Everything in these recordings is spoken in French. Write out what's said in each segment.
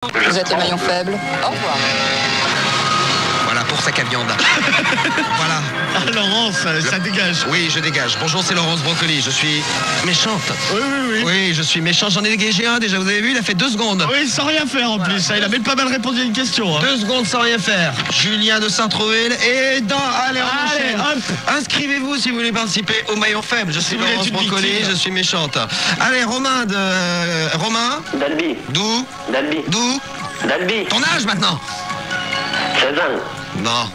Vous êtes le maillon faible. Au revoir. Voilà, pour sac à viande. Voilà. Ah, Laurence, ça dégage. Oui, je dégage. Bonjour, c'est Laurence Brocoli. Je suis méchante. Oui. Oui, je suis méchante. J'en ai dégagé un déjà, vous avez vu, il a fait 2 secondes. Oui, sans rien faire en plus. Il a même pas mal répondu à une question. 2 secondes sans rien faire. Julien de Saint-Troville et dans... Allez, on enchaîne. hop. Inscrivez-vous si vous voulez participer au maillon faible. Je suis vous voulez Laurence être une Brocoli, victime. je suis méchante. Allez, Romain de... Romain Dalby. D'où Dalby. Ton âge maintenant 16 ans. Non.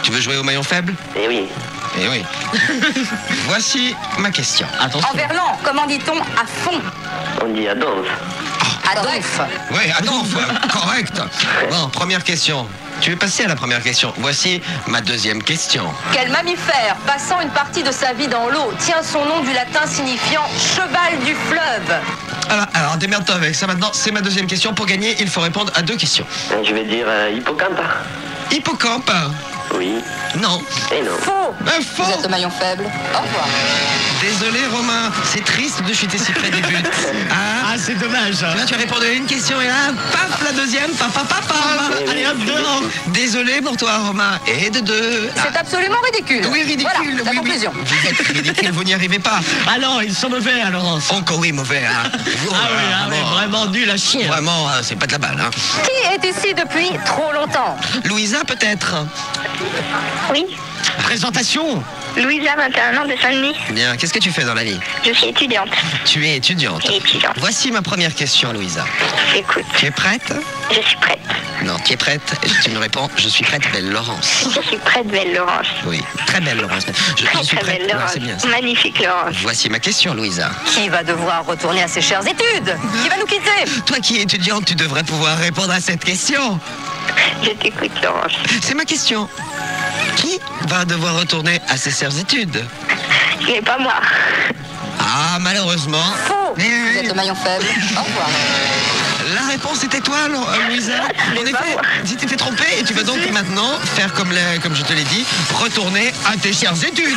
Tu veux jouer au maillon faible Eh oui. Eh oui. Voici ma question. Attention. En verlan, comment dit-on à fond? On dit Adolphe. Adolphe. Oui, attends, correct. Bon, première question. Tu veux passer à la première question. Voici ma deuxième question. Quel mammifère, passant une partie de sa vie dans l'eau, tient son nom du latin signifiant cheval du fleuve? Alors démerde-toi avec ça maintenant. C'est ma deuxième question. Pour gagner, il faut répondre à 2 questions. Je vais dire hippocampe. Hippocampe? Oui. Non. Et non. Faux. Faux. Vous êtes le maillon faible. Au revoir. Désolé Romain, c'est triste de chuter si près des buts. Hein? Ah, c'est dommage. Là, tu as répondu à une question et là, paf, la deuxième, papa. Allez, hop, dedans. Désolé pour toi Romain. Et de 2. C'est absolument ridicule. Oui, ridicule. Voilà, la oui, conclusion. Oui. Vous êtes ridicule, vous n'y arrivez pas. Ah non, ils sont mauvais, hein, Laurence. Encore oui, mauvais. Hein. Ah oui, vraiment nul à chier. Vraiment, c'est pas de la balle. Hein. Qui est ici depuis trop longtemps? Louisa, peut-être. Oui, Présentation. Louisa, 21 ans, de Saint-Denis. Bien, qu'est-ce que tu fais dans la vie? Je suis étudiante. Tu es étudiante. Étudiante. Voici ma première question, Louisa. Écoute, Tu es prête? je suis prête. Non, tu es prête? Tu me réponds, je suis prête, belle Laurence. Je suis prête, belle Laurence. Oui, très belle Laurence. Je Très, suis très prête. belle Ouais, Laurence. c'est bien ça. Magnifique Laurence. Voici ma question, Louisa. Qui va devoir retourner à ses chères études? Qui va nous quitter? Toi qui es étudiante, tu devrais pouvoir répondre à cette question. Je t'écoute, Laurence. C'est ma question. Qui va devoir retourner à ses chères études? Ce n'est pas moi. Ah, malheureusement. Faux. Vous êtes le maillon faible. Au revoir. La réponse était toi, Louisa. En effet, tu t'es trompé et tu vas donc maintenant faire comme je te l'ai dit, retourner à tes chères études.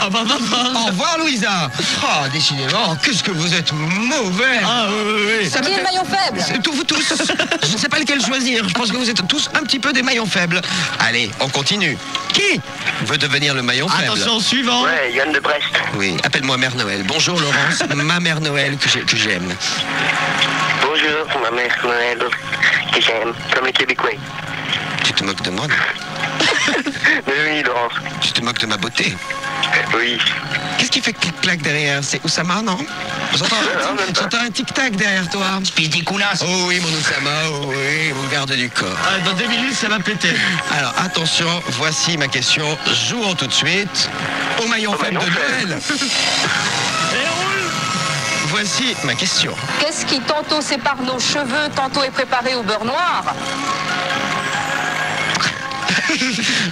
Au revoir, Louisa. Oh, décidément, qu'est-ce que vous êtes mauvais. Ah oui. Ça me Qui est fait- le maillon faible? C'est tout, vous tous. Je ne sais pas lequel choisir. Je pense que vous êtes tous un petit peu des maillons faibles. Allez, on continue. Qui veut devenir le maillon faible? Attention, suivant. Ouais, Yann de Brest. Oui, appelle-moi Mère Noël. Bonjour Laurence, ma Mère Noël que j'aime. Bonjour, ma mère Noël, que j'aime, comme les Québécois. Tu te moques de moi, non? Mais oui, Laurence. Tu te moques de ma beauté. Oui. Qu'est-ce qui fait clic-clac derrière? C'est Oussama, non? J'entends un tic-tac derrière toi. Oh oui, mon Oussama, oh oui, mon garde du corps. Ah, dans 2 minutes, ça va péter. Alors attention, voici ma question. Jouons tout de suite au maillon faible de Noël. Et roule. Voici ma question. Qu'est-ce qui tantôt sépare nos cheveux, tantôt est préparé au beurre noir?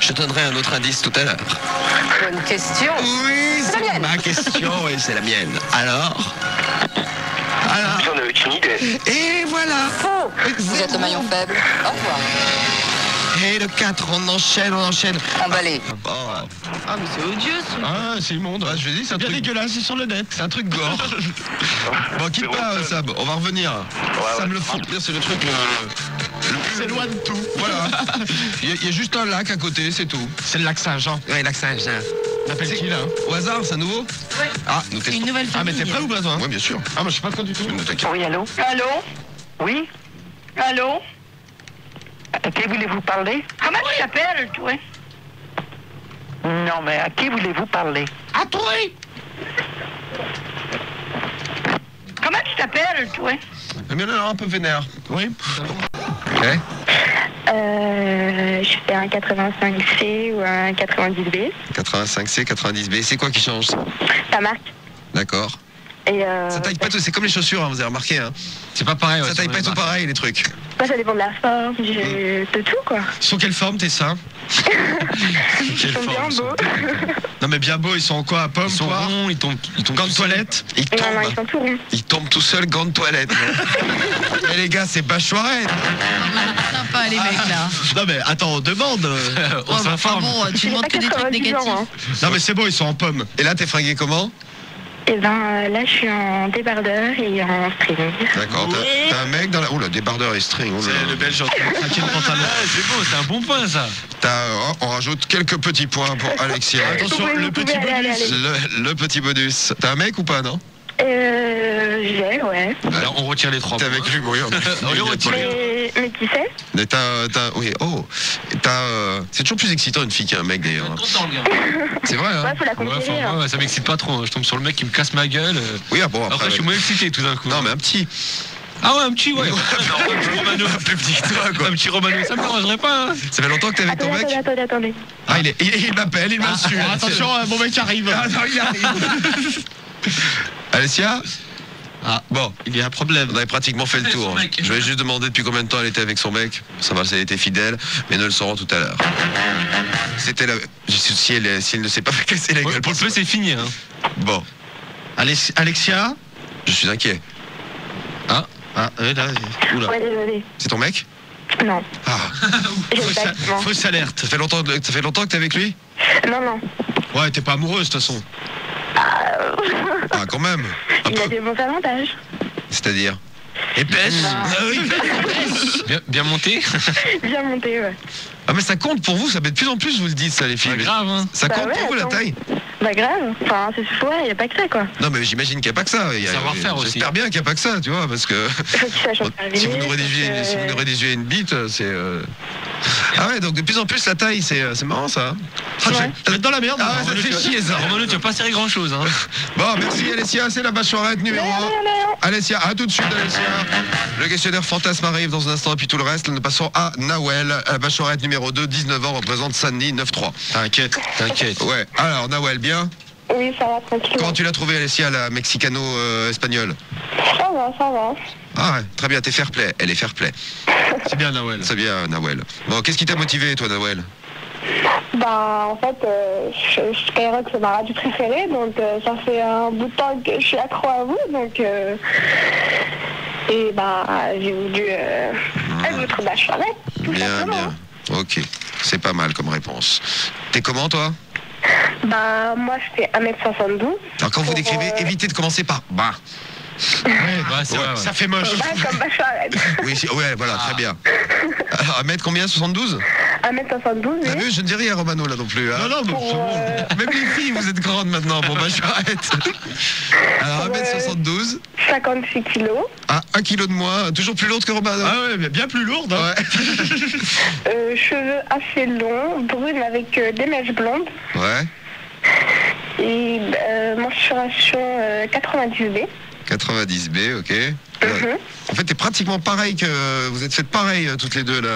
Je donnerai un autre indice tout à l'heure. Bonne question. Oui, C'est la c'est mienne. ma question et c'est la mienne. Alors, J'en avais une idée. et voilà. Faux. Vous êtes le maillon faible. Au revoir. Et le 4, on enchaîne. Emballé. Oh. Ah, mais c'est odieux, ça. Ah, c'est immonde. Je te dis, c'est un Bien truc, dégueulasse, c'est sur le net. c'est un truc gore. Bon, quitte pas, Sab, on va revenir. Ça me le fout. C'est le truc C'est loin de tout. Voilà. Il y a juste un lac à côté, c'est tout. C'est le lac Saint-Jean. Ouais, lac Saint-Jean. On appelle qui, là? Au hasard, c'est un nouveau? Oui. Ah, nous testons. Une nouvelle Ah, mais famille. t'es prêt ou pas, toi? Oui, bien sûr. Ah, moi, je sais pas trop du tout. Ne t'inquiète. Oui, allô? Allô? Oui? Allô? À qui voulez-vous parler? Comment tu t'appelles, toi? Non, mais à qui voulez-vous parler? À toi? Comment tu t'appelles, toi? Eh bien, alors, un peu vénère. Oui. Ouais. Je fais un 85C ou un 90B. 85C, 90B, c'est quoi qui change? Ta marque. D'accord. Et Ça taille pas tout, c'est comme les chaussures, hein, vous avez remarqué. Hein. C'est pas pareil. Ça taille pas tout pareil, les trucs. ça dépend de la forme, de tout, quoi. Ils sont quelle forme, tes seins? Ils sont bien beaux. Non, mais bien beaux, ils sont en quoi? À pomme, Ils sont quoi? ronds, ils tombent Gants de toilette? Ils Non, non, ils tombent. sont tout ronds. Ils tombent tout seuls, gants de toilette. Eh les gars, c'est Bachoiret. Sympa, les mecs, là. Non, mais attends, on demande. On Enfin s'informe. bon, tu J'ai demandes pas que des trucs 90 négatifs. ans, hein. Non, mais c'est bon, ils sont en pomme. Et là, t'es fringué comment? Et ben là, je suis en débardeur et en string. D'accord, t'as un mec dans la... Oh, le débardeur et string. Oh là là. C'est le belge en train de craquer le pantalon. C'est beau, c'est un bon point ça. On rajoute quelques petits points pour Alexia. Attention, le petit bonus. Allez. Le petit bonus. T'as un mec ou pas, non? J'ai, ouais. Alors on retire les 3 T'es points. avec lui, oui. On les retire. Mais qui c'est? Mais oui, c'est toujours plus excitant une fille qu'un mec, d'ailleurs. Content le gars. C'est vrai, hein? Ouais, faut la Ouais, conquérir. ouais, ça m'excite pas trop. Je tombe sur le mec qui me casse ma gueule. Oui, ah bon, Après, je suis moins excité tout d'un coup. Non, mais un petit. Ah ouais, un petit, ouais. Un petit Romano. Plus petit que toi, quoi. Un petit Romano, ça me dérangerait pas. Hein. Ça fait longtemps que t'es avec ton mec? Attendez. Ah, il m'appelle, il m'insulte. Attention, mon mec arrive. Ah non, il arrive. Alessia? Ah, Bon, il y a un problème. on avait pratiquement fait le Avec son tour. mec. Je vais juste demander depuis combien de temps elle était avec son mec. Ça va, si elle était fidèle, mais nous le saurons tout à l'heure. C'était la... Si elle ne s'est pas fait casser la gueule. Pour le peu, c'est fini. Hein. Bon, Alexia. je suis inquiet. Ah, là. Oula. Ouais, désolé. C'est ton mec? Non. Ah, J'ai le bâtiment. Fausse alerte. ça fait longtemps que t'es avec lui? Non. Ouais, t'es pas amoureuse de toute façon. Ah, quand même. Un Il a peu. des bons avantages. C'est-à-dire? Épaisse. Bien monté. Bien monté, ouais. Ah, mais ça compte pour vous, ça fait de plus en plus, vous le dites, ça, les filles. Pas grave, hein. Ça Bah compte ouais, pour vous, la attends. taille? Bah grave. Enfin, c'est ouais, y a pas que ça, quoi. Non, mais j'imagine qu'il n'y a pas que ça. Savoir-faire aussi. J'espère bien qu'il n'y a pas que ça, tu vois, parce que Faut qu'il sache si vous intervenir, nous rédigez une bite, c'est... Ah ouais, donc de plus en plus, la taille, c'est marrant, ça. Ah, je vais te mettre dans la merde. Ah ouais, ça fait chier, ça. Romano, tu vas pas serrer grand chose. Hein. Bon, merci, Alessia, c'est la bâchoirette numéro 1. Alessia, à tout de suite, Alessia. Le questionnaire fantasme arrive dans un instant, et puis tout le reste, nous passons à Nawel. La bâchoirette numéro 2, 19 ans, représente Sandy, 9-3. T'inquiète. Ouais, alors, Nawel, bien. Oui, ça va, tranquille. Comment tu l'as trouvé, Alessia, la mexicano-espagnole? Ça va. Ah ouais, très bien, t'es fair play. Elle est fair play. C'est bien, Nawel. C'est bien, Nawel. Bon, qu'est-ce qui t'a motivé, toi, Nawel? Bah, en fait, Skyrock, c'est ma radio préférée, donc ça fait un bout de temps que je suis accro à vous, donc... et bah, j'ai voulu être votre bâchoirette, tout Bien, simplement. bien. Ok, c'est pas mal comme réponse. T'es comment, toi? Bah, moi, je fais 1m72. Alors, quand vous Pour, décrivez, évitez de commencer par bah. Ouais, c'est Ouais, vrai. Ça fait moche. Bah, comme bâchoirette. Oui, ouais, voilà, très bien. Alors, 1m combien, 72? 1m72, T'as oui. vu, je ne dis rien, Romano, là non plus. Hein. Non, mais Pour, Même les filles, vous êtes grandes maintenant, bon, bah, j'arrête. Alors, 1m72. 56 kilos. Ah, 1 kg de moins, toujours plus lourde que Romano. Ah ouais, mais bien plus lourde. Hein. Ouais. Cheveux assez longs, brunes avec des mèches blondes. Ouais. Et mensuration 90B. 90B, ok. Mhm. En fait, t'es pratiquement pareil que... Vous êtes faites pareil, toutes les deux, là.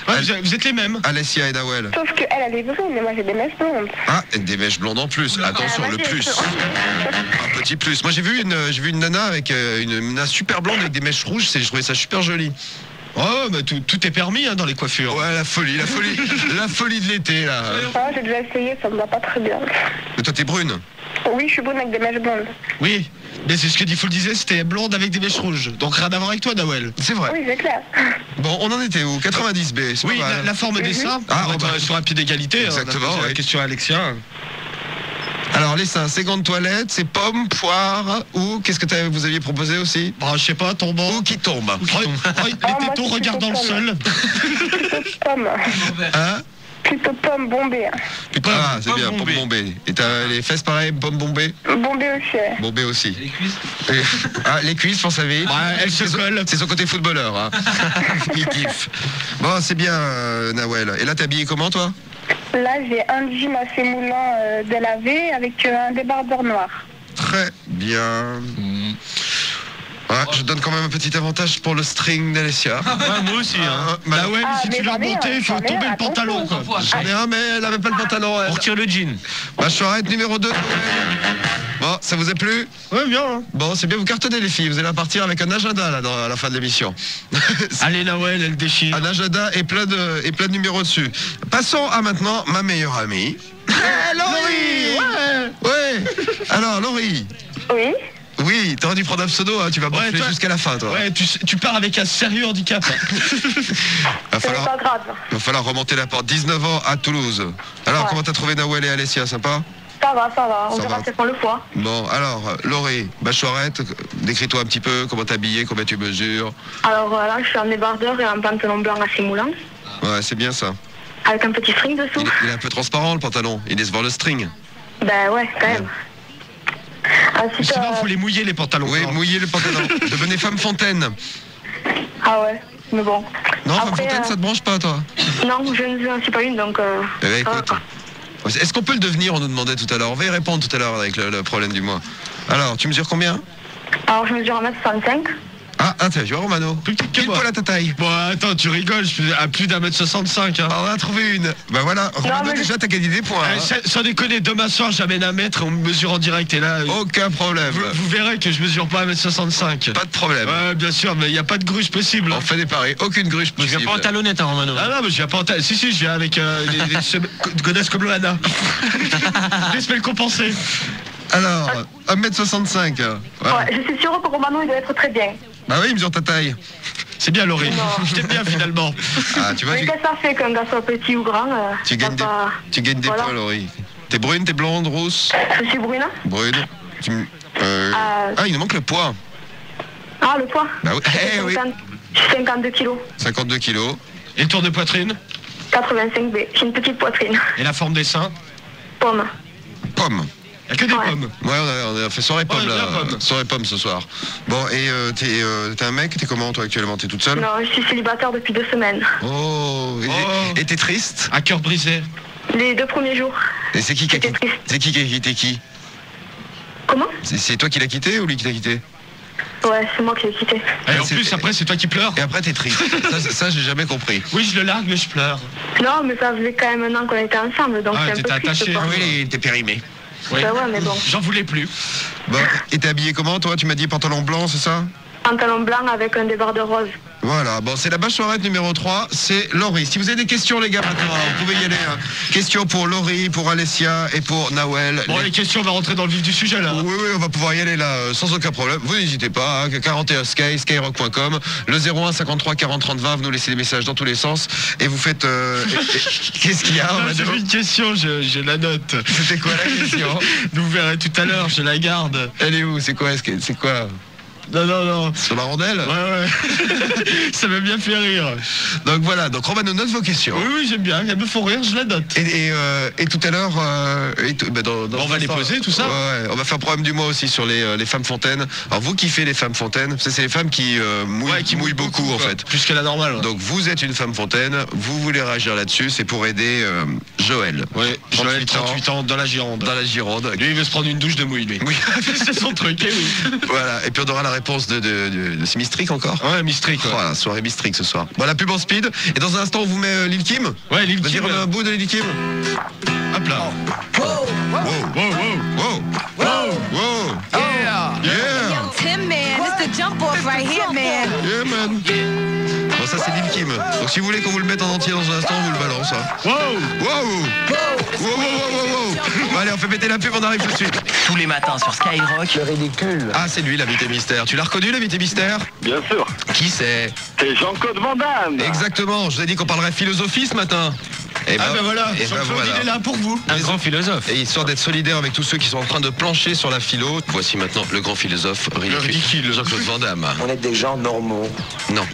Ouais, vous êtes les mêmes. Alessia et Nawel. Sauf qu'elle, elle est brune, mais moi j'ai des mèches blondes. Ah, et des mèches blondes en plus. Attention, Ah, le vas-y, plus. je- Un petit plus. Moi, j'ai vu une nana avec une nana super blonde avec des mèches rouges. Je trouvais ça super joli. Oh, mais tout est permis hein, dans les coiffures. Ouais, la folie la folie de l'été, là. Ah, j'ai déjà essayé, ça me va pas très bien. Mais toi, t'es brune. Oui, je suis brune avec des mèches blondes. Oui, mais c'est ce que Diffoul disait, c'était blonde avec des mèches rouges. Donc rien à voir avec toi, Nawel. C'est vrai. Oui, c'est clair. Bon, on en était où? 90B, c'est Oui, pas mal. la forme des seins. Ah, on va bah, être sur un pied d'égalité. exactement, On a posé oui. la question à Alexia. Alors, les seins, c'est gants de toilette, c'est pommes, poires, ou qu'est-ce que vous aviez proposé aussi? Bon, je sais pas, tombant. Ou qui tombe. Les moi, tétons c'est regardant le plutôt sol. Plutôt pomme. Hein? Plutôt pomme bombée. Ah, c'est pomme bien, pomme bombée. bombée. Et t'as les fesses pareil, pomme bombée? Bombée aussi, ouais. Bombée aussi. Les cuisses. Ah, les cuisses, pour sa vie. Elle se colle. C'est son côté footballeur. Hein. Il kiffe. Bon, c'est bien, Nawel. Et là, t'es habillé comment, toi? Là, j'ai un jean assez moulant délavé avec un débardeur noir. Très bien. Ouais, je donne quand même un petit avantage pour le string d'Alessia. Ouais, moi aussi. Hein. Nawel, Ah, si mais tu l'as j'en ai monté, un, il faut j'en ai tomber un, le pantalon. attention. Quoi. J'en ai un, mais elle avait pas le pantalon. On Elle. retire le jean. Mâchoirette numéro 2. Bon, ça vous a plu? Ouais, bien. Hein. Bon, c'est bien, vous cartonnez les filles. Vous allez repartir avec un agenda là, à la fin de l'émission. Allez, Nawel, elle déchire. Un agenda et plein de numéros dessus. Passons à maintenant ma meilleure amie. Laurie! Ouais! Alors, Laurie. Oui. Oui, t'aurais dû prendre un pseudo, hein, tu vas morfler toi- jusqu'à la fin, toi. Ouais, tu pars avec un sérieux handicap. Va C'est falloir, pas grave. va falloir remonter la porte. 19 ans à Toulouse. Alors, Ouais. comment t'as trouvé Nawel et Alessia, sympa? Ça va. On Ça verra va. si on le poids. Bon, alors, Laurie, Bachelorette, décris-toi un petit peu comment t'es habillée, combien tu mesures. Alors là, je suis en débardeur et en pantalon blanc assez moulant, Ouais, c'est bien ça. avec un petit string dessous. Il est un peu transparent le pantalon, il laisse voir le string. Ben ouais, quand même. Mais Ensuite, sinon, faut les mouiller les pantalons. Oui, hein. mouillez le pantalon. Devenez femme fontaine. ah ouais, mais bon. Non, femme Après, fontaine, ça te branche pas, toi? Non, je ne suis pas une, donc... Eh ben, ça va, écoute. quoi. Est-ce qu'on peut le devenir, on nous demandait tout à l'heure. On va y répondre tout à l'heure avec le problème du mois. Alors, tu mesures combien? Alors, je mesure 1m65. Ah, tiens, tu vois, Romano. Plus petite que Pile moi. poil à ta taille. Bon, attends, tu rigoles, je suis à plus d'1m65. Hein. Alors, on en a trouvé une. Bah voilà, Romano, mais- déjà, t'as gagné des points. Eh, hein. sans déconner, demain soir, j'amène un mètre et on me mesure en direct. Et là, Aucun problème. vous verrez que je mesure pas 1m65. Pas de problème. Ouais, bien sûr, mais il n'y a pas de gruge possible. On fait des paris. Aucune gruge Tu possible. viens pas en talonnette, hein, Romano. Ah non, mais je viens pas en tête. Si, je viens avec des godasses comme Loana. Laisse-moi le compenser. Alors, 1m65. Voilà. Ouais, je suis sûre que Romano, il doit être très bien. Bah oui, il mesure ta taille. C'est bien, Laurie. Non. Je t'aime bien, finalement. Ah, tu vois, Mais qu'est-ce que ça fait qu'un gars soit petit ou grand tu gagnes des, pas... tu gagnes des Voilà. points, Laurie. T'es brune, t'es blonde, rousse? Je suis brune. Brune. Ah, il nous manque le poids. Ah, le poids. Bah oui. Eh oui. Je suis 52 kilos. 52 kilos. Et le tour de poitrine 85B. J'ai une petite poitrine. et la forme des seins. Pomme. Pomme. Il n'y a que des Ouais. pommes. Ouais, on a fait soirée pomme Ouais, là. bien pomme. Soirée pomme ce soir. Bon, et t'es un mec, t'es comment toi actuellement? T'es toute seule? Non, je suis célibataire depuis 2 semaines. Oh, et t'es triste? À cœur brisé. Les 2 premiers jours. Et c'est qui qui a J'étais quitté? triste. C'est qui a quitté qui? Comment? C'est toi qui l'as quitté ou lui qui t'a quitté? Ouais, c'est moi qui l'ai quitté. Et en c'est- plus, après, c'est toi qui pleures. Et après t'es triste. ça j'ai jamais compris. Oui, je le largue, mais je pleure. Non, mais ça faisait quand même un an qu'on était ensemble, donc Ah, c'est un t'étais peu triste, attaché. quoi. Oui, il était périmé. Oui. Bah ouais, mais bon. J'en voulais plus. Bon, et t'es habillé comment toi? Tu m'as dit pantalon blanc, c'est ça? Pantalon blanc avec un débardeur rose. Voilà, bon, c'est la bachelorette numéro 3, c'est Laurie. Si vous avez des questions, les gars, maintenant, vous pouvez y aller. Hein. Questions pour Laurie, pour Alessia et pour Nawel. Bon, les questions, on va rentrer dans le vif du sujet, là. Oui, on va pouvoir y aller là sans aucun problème. Vous n'hésitez pas, hein, 41 Sky, skyrock.com, le 01 53 40 30 20, vous nous laissez des messages dans tous les sens et vous faites. Qu'est-ce qu'il y a, Ah, Romano? j'ai une question, je la note. C'était quoi la question? Vous verrez tout à l'heure, je la garde. Elle est où? C'est quoi? C'est quoi? Non. Sur la rondelle? Ouais. Ça m'a bien fait rire. Donc voilà, donc Romano note vos questions. Oui, j'aime bien. Elles me font rire, je la note. Et tout à l'heure, On va les poser, tout ça. Ouais, on va faire problème du mois aussi sur les femmes fontaines. Alors vous kiffez les femmes fontaines, c'est les femmes qui mouillent beaucoup en quoi. fait. Plus que la normale. Ouais. Donc vous êtes une femme fontaine, vous voulez réagir là-dessus, c'est pour aider Joël. Ouais, Joël, 38 ans, dans la Gironde. Dans la Gironde. Lui, il veut se prendre une douche de mouille, lui. Oui. C'est son truc, eh oui. Voilà, et puis on aura la réponse de c'est Mistrick encore. Ouais, Mistrick, ouais. Voilà, soirée Mistrick ce soir. Bon, la pub en speed. Et dans un instant, on vous met Lil Kim. Ouais, Lil Vas-y, Kim. remets un bout de Lil Kim. Hop là. Wow. Yeah. Yeah. Tim, man, it's the jump off right here, man. Yeah, man. Bon, ça, c'est Lil Kim. Donc, si vous voulez qu'on vous le mette en entier dans un instant, on vous le balance. Hein. Wow. Bon, allez, on fait péter la pub, on arrive tout de suite. Tous les matins sur Skyrock. Le ridicule. Ah, c'est lui, l'invité mystère. Tu l'as reconnu, l'invité mystère? Bien sûr. Qui c'est? C'est Jean-Claude Van Damme. Exactement. Je vous ai dit qu'on parlerait philosophie ce matin. Et Ah ben voilà, et Jean-Claude, voilà. il est là pour vous. Un grand philosophe. Et histoire d'être solidaire avec tous ceux qui sont en train de plancher sur la philo, voici maintenant le grand philosophe ridicule, Jean-Claude Van Damme. On est des gens normaux. Non.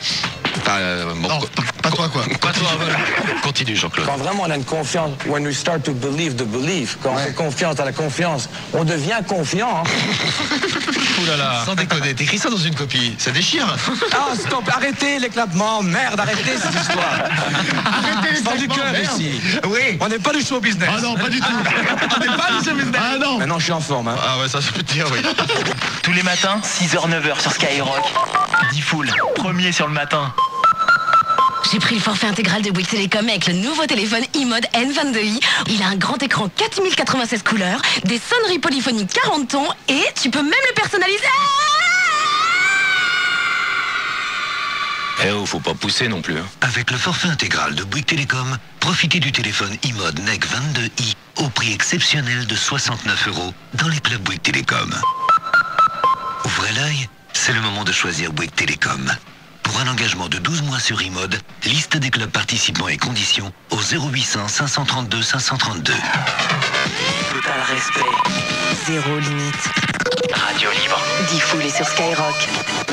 Bon, Non, pas toi, quoi. pas toi, voilà. Continue, Jean-Claude. Quand vraiment on a une confiance, when we start to believe the belief, quand on fait confiance à la confiance, on devient confiant. Ouh là là. Sans déconner, t'écris ça dans une copie, ça déchire. Ah, stop, arrêtez l'éclatement, merde, arrêtez cette histoire. Arrêtez C'est pas du cœur ici. Oui. On n'est pas du show business. Ah non, pas du tout. On n'est pas du show business. Ah non. Maintenant, je suis en forme. Hein. Ah ouais, ça je peux te dire, oui. Tous les matins, 6h, 9h sur Skyrock. D-Full, premier sur le matin. J'ai pris le forfait intégral de Bouygues Télécom avec le nouveau téléphone iMode N22i. Il a un grand écran 4096 couleurs, des sonneries polyphoniques 40 tons et tu peux même le personnaliser. Eh oh, faut pas pousser non plus. Avec le forfait intégral de Bouygues Télécom, profitez du téléphone iMode NEC 22i au prix exceptionnel de 69 € dans les clubs Bouygues Télécom. Ouvrez l'œil, c'est le moment de choisir Bouygues Télécom. Pour un engagement de 12 mois sur iMode, liste des clubs participants et conditions au 0800 532 532. total respect. Zéro limite. Radio libre. Diffoulé sur Skyrock.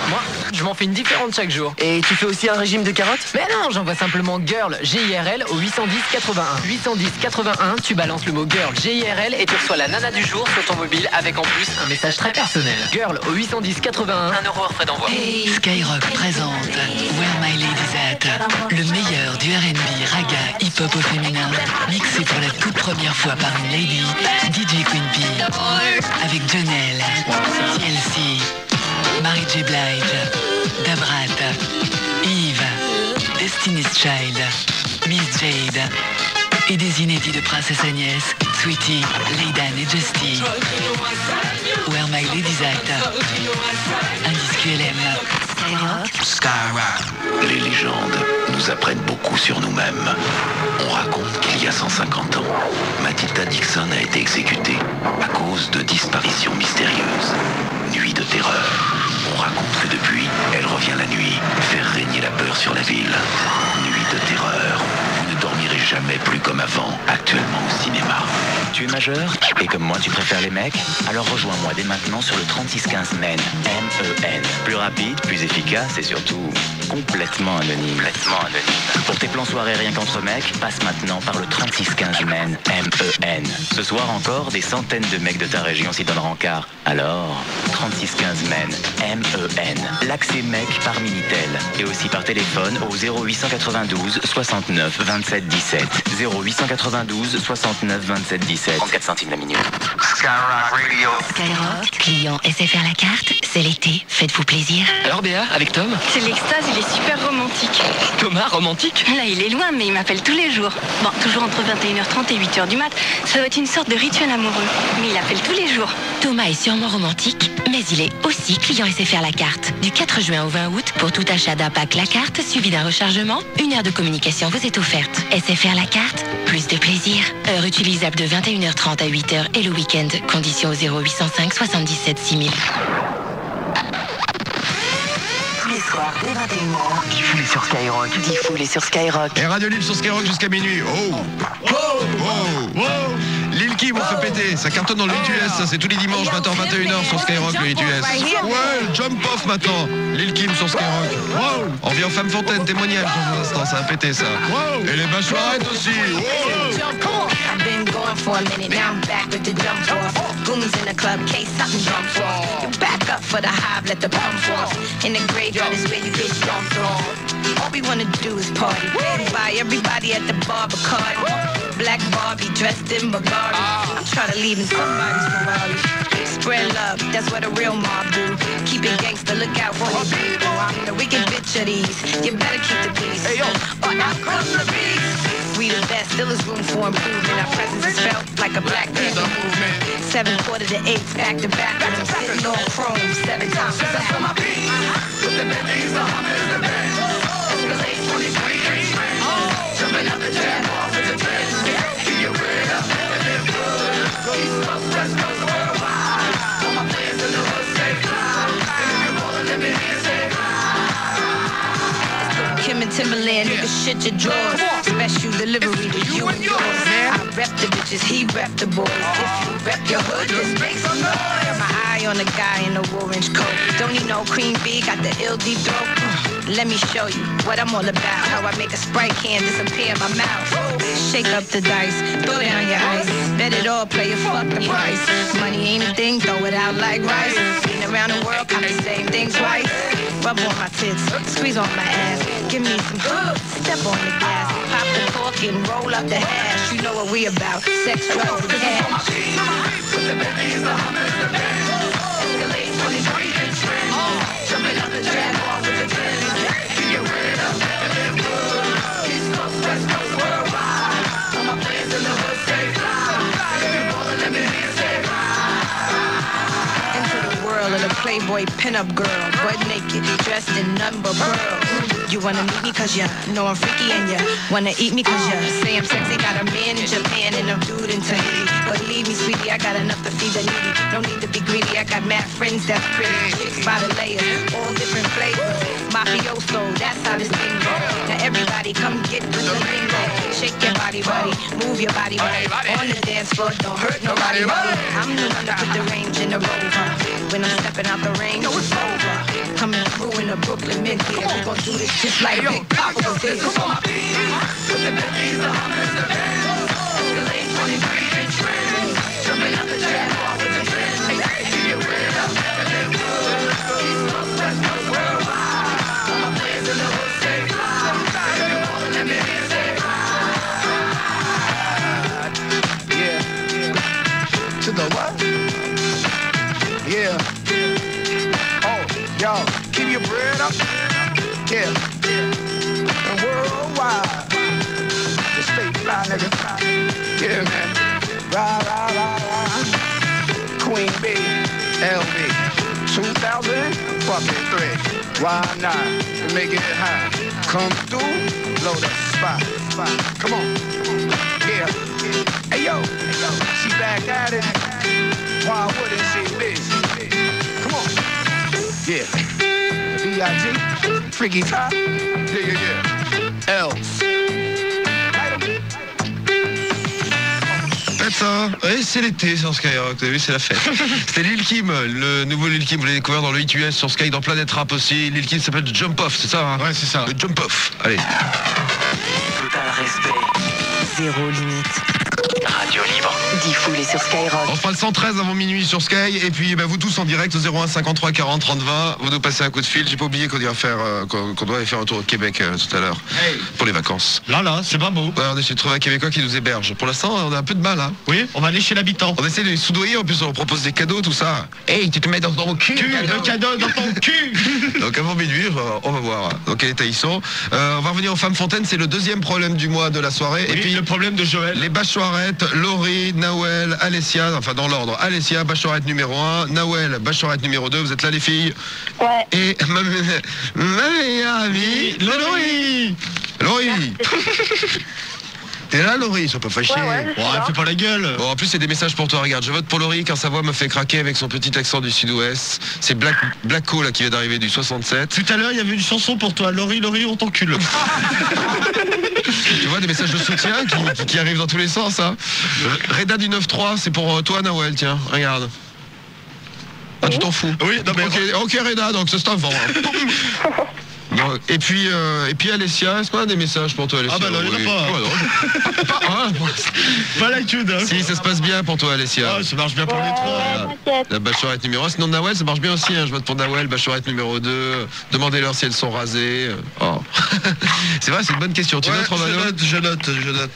Moi, je m'en fais une différente chaque jour. Et tu fais aussi un régime de carottes? Mais non, j'envoie simplement GIRL, GIRL au 810 81. 810 81, tu balances le mot GIRL, GIRL et tu reçois la nana du jour sur ton mobile avec en plus un message très personnel. GIRL au 810 81, 1 € hors frais d'envoi. Skyrock présente Where My Lady's At, le meilleur du R&B, raga, hip-hop au féminin, mixé pour la toute première fois par une lady, DJ Queen P, avec Janelle, TLC, Mary J. Blige, Dabrat, Yves, Destiny's Child, Miss Jade et des inédits de Princesse Agnès, Sweetie, Laydan et Justy. Where My Lady's At, un disque LM. Skyrock. Les légendes nous apprennent beaucoup sur nous-mêmes. On raconte qu'il y a 150 ans, Matilda Dixon a été exécutée à cause de disparitions mystérieuses. Nuit de terreur. On raconte que depuis, elle revient la nuit, faire régner la peur sur la ville. Nuit de terreur. Vous ne dormirez jamais plus comme avant, actuellement au cinéma. Tu es majeur et comme moi tu préfères les mecs? Alors rejoins-moi dès maintenant sur le 3615 MEN, M-E-N. Plus rapide, plus efficace et surtout complètement anonyme. Pour tes plans soirées rien qu'entre mecs, passe maintenant par le 3615 MEN, M-E-N. Ce soir encore, des centaines de mecs de ta région s'y donnent rencard. Alors, 3615 MEN, M-E-N. L'accès mec par Minitel et aussi par téléphone au 0892 69 27 17. 0892 69 27 17. 34 centimes la minute. Skyrock Radio. Skyrock, client SFR la carte, c'est l'été, faites-vous plaisir. Alors Béa, avec Tom? C'est l'extase, il est super romantique. Thomas, romantique? Là, il est loin, mais il m'appelle tous les jours. Bon, toujours entre 21h30 et 8h du mat. Ça doit être une sorte de rituel amoureux. Mais il appelle tous les jours. Thomas est sûrement romantique, mais il est aussi client SFR la carte. Du 4 juin au 20 août, pour tout achat d'un pack la carte, suivi d'un rechargement, 1 heure de communication vous est offerte. SFR la carte, plus de plaisir. Heure utilisable de 21h30 à 8h et le week-end. Conditions au 0805 77 6000. Tous les soirs, dès 21h. Diffoulé sur Skyrock. Diffoulé sur Skyrock. Et Radio Libre sur Skyrock jusqu'à minuit. Lil Kim, on fait péter. Ça cartonne dans le 8US. Ça, c'est tous les dimanches, 20h, 21h sur Skyrock, le 8US. Ouais, jump off maintenant. Lil Kim sur Skyrock. On revient aux Femmes Fontaines, témoignage dans un instant. Ça va péter, ça. Et les bachelorettes aussi. I've been going for a minute, now I'm back with the jump off. Goons in the club, case something jumps off. You back up for the hive, let the pump off. In the graveyard is where you get jumped off. All we wanna do is party. Buy everybody at the bar Bacardi. Black Barbie dressed in Bugatti. I'm trying to leave in somebody's Ferrari. Spread love, that's what a real mob do. Keep it gangster, look out for these people. I'm the wicked bitch of these. You better keep the peace. Or out comes the beast. We the best, still is room for improvement. Our presence is felt like a Black Panther movement. 7 quarter to 8, back to back. And I'm sitting on chrome 7 times back. With the Bentley's, the Hummers, the Benz. Escalade 23 jumping up the jam off with the trends. Get your word up and live good. East Coast, West Coast, worldwide. All my players in the hood stay fly. And if you're more than me, say Kim and Timberland, nigga, shit your drawers. Special delivery to you and yours. I rep the bitches, he rep the boys. If you rep your hood, just make some noise. Got my eye on the guy in the orange coat. Don't need no cream bee, got the ill deep throat. Let me show you what I'm all about. How I make a Sprite can disappear in my mouth. Shake up the dice, throw down your ice. Bet it all, player, fuck the price. Money ain't a thing, throw it out like rice. Been around the world, cop the same thing twice. Rub on my tits, squeeze on my ass. Give me some good, step on the gas. Pop the cork and roll up the hash. You know what we about, sex, drugs, and cash. With the Bentley's, the Hummers, the Benz. Escalade 23 and trends. Jumping up the jam off with the trends. Get your word up and live good. East Coast, West Coast, worldwide. All my players in the hood stay fly. If you're more than let me hear you say into the world of the Playboy pinup girl, butt naked, dressed in nothing but pearls. You wanna meet me cause you know I'm freaky and you wanna eat me cause you say I'm sexy. Got a man in Japan and a dude in Tahiti. Believe me, sweetie, I got enough to feed the needy. No need to be greedy, I got mad friends that's pretty. Chicks by the layers, all different flavors. Mafioso, that's how this thing goes. Now everybody come get with the lingo. Shake your body. body, body. Move your body, body. On the dance floor, don't hurt nobody, body. I'm the one to put the range in the rover. When I'm stepping out the ring, no, it's over. Coming through in the Brooklyn mid here. We gon' do this just like Big Papa did. Come on. Put the Bentley's on the Benz. The late 23-inch rims. Coming out the Jaguar with the Benz. Hey, do you wear up? East Coast, West Coast, worldwide. All my players in the hood say fly. Let me hear you say to the what? Yeah. Oh, y'all, keep your bread up. Yeah. And worldwide. Just stay fly, nigga. Yeah, man. Ride, ride, ride, ride. Queen B, LB. 2003. Why not? We're making it high. Come through, load up spot. Come on. Yeah. Hey yo, she back at it. Why wouldn't she be? Come on. Yeah. B.I.G. Freaky Top. Yeah. L. Faites ça. Oui, c'est l'été sur Skyrock, vous avez vu, c'est la fête. C'était Lil Kim, le nouveau Lil Kim, vous l'avez découvert dans le Hit US sur Sky, dans Planète Rap aussi. Lil Kim s'appelle Jump Off, c'est ça, hein? Ouais, c'est ça. Le Jump Off, allez. Total respect. Zéro limite. Radio libre. Diffoulé sur Skyrock. On fera le 113 avant minuit sur Sky. Et puis vous tous en direct au 01 53 40 30 20. Vous nous passez un coup de fil. J'ai pas oublié qu'on doit faire un tour au Québec tout à l'heure. Hey. Pour les vacances. Là, c'est pas beau. Ouais, on essaie de trouver un Québécois qui nous héberge. Pour l'instant, on a un peu de mal. Hein. Oui, on va aller chez l'habitant. On essaie de les soudoyer. En plus, on propose des cadeaux, tout ça. Hey, tu te mets dans ton cul. Le cadeau dans ton cul. Donc avant minuit, on va voir dans quel état ils sont. On va revenir aux femmes fontaines. C'est le deuxième problème du mois de la soirée. Oui, et puis le problème de Joël. Les bachelorettes, Laurie, Nawel, Alessia, enfin dans l'ordre. Alessia, bachelorette numéro 1, Nawel, bachelorette numéro 2. Vous êtes là les filles? Ouais. Et ma meilleure amie, Laurie. Laurie. T'es là, Laurie? Sois pas fâchée. Ouais, elle fait pas la gueule. Bon, en plus, c'est des messages pour toi. Regarde, je vote pour Laurie car sa voix me fait craquer avec son petit accent du sud-ouest. C'est Blacko là qui vient d'arriver du 67. Tout à l'heure, il y avait une chanson pour toi. Laurie, on t'encule. Tu vois, des messages de soutien qui arrivent dans tous les sens. Hein. Reda du 9-3, c'est pour toi, Nawel. Tiens, regarde. Ah, tu t'en fous? Oui, non, mais ok, Reda, donc c'est un vent. Donc, et puis Alessia, est-ce qu'on a des messages pour toi, Alessia? Ah bah non, il n'y en a pas. Ouais, pas un. Pas la queue d'un. Si, ça se passe bien pour toi, Alessia. Ah, ça marche bien pour les trois. La bachelorette numéro 1. Sinon, Nawel, ça marche bien aussi. Hein. Je vote pour Nawel, bachelorette numéro 2. Demandez-leur si elles sont rasées. Oh. C'est vrai, c'est une bonne question. Tu notes, Romano? Je note.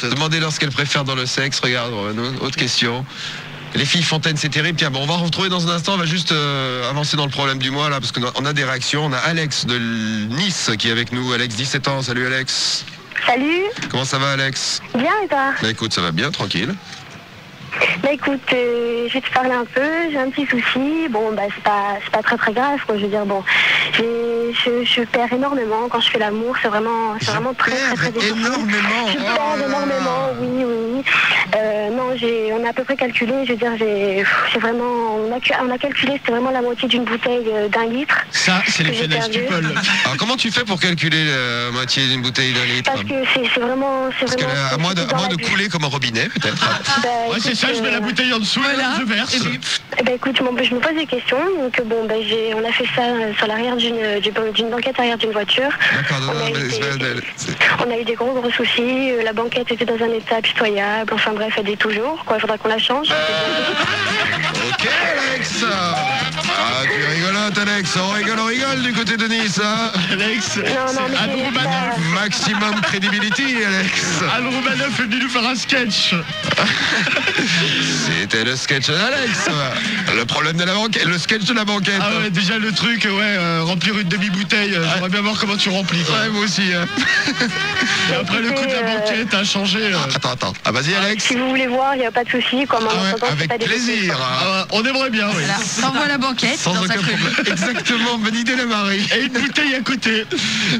Demandez-leur ce qu'elles préfèrent dans le sexe. Regarde, Romano. Autre question. Les filles fontaines, c'est terrible. Tiens, bon, on va retrouver dans un instant. On va juste avancer dans le problème du mois là, parce qu'on a des réactions. On a Alex de Nice qui est avec nous. Alex, 17 ans. Salut, Alex. Salut. Comment ça va, Alex? Bien et toi? Bah écoute, ça va bien, tranquille. Bah écoute, je vais te parler un peu, j'ai un petit souci, bon bah c'est pas très grave quoi, je veux dire bon, je perds énormément quand je fais l'amour, c'est vraiment très difficile. Énormément. Je perds énormément, oui. Non, on a à peu près calculé, je veux dire, j'ai vraiment, on a calculé, c'était vraiment la moitié d'une bouteille d'1 litre. Ça, c'est l'effet d'Ice People. Alors comment tu fais pour calculer la moitié d'une bouteille d'1 litre? Parce que c'est vraiment... Parce qu'à moins de couler comme un robinet, peut-être. Ouais, c'est ça, je mets la bouteille en dessous, voilà. Je verse. Bah écoute, je me pose des questions, donc bon, bah, on a fait ça sur l'arrière d'une banquette arrière d'une voiture. D'accord, on a eu des gros soucis, la banquette était dans un état pitoyable, enfin bref, elle est toujours, quoi, faudra qu'on la change. Ok, Alex. Ah, tu rigolotes, Alex. On rigole du côté de Nice, hein. Alex, maximum credibility, Alex. Anne Roumanoff est venu nous faire un sketch. C'était le sketch d'Alex. Le problème de la banquette, le sketch de la banquette. Ah ouais, déjà le truc, remplir une demi-bouteille, j'aimerais bien voir comment tu remplis. Quoi. Ouais, moi aussi. Hein. Et après le coup de la banquette a changé. Attends. Ah, vas-y, Alex. Si vous voulez voir, il n'y a pas de souci. Avec plaisir. On aimerait bien, oui. Voilà, t'envoies la banquette. Sans aucun problème. Exactement, bonne idée, la Marie. Et une bouteille à côté.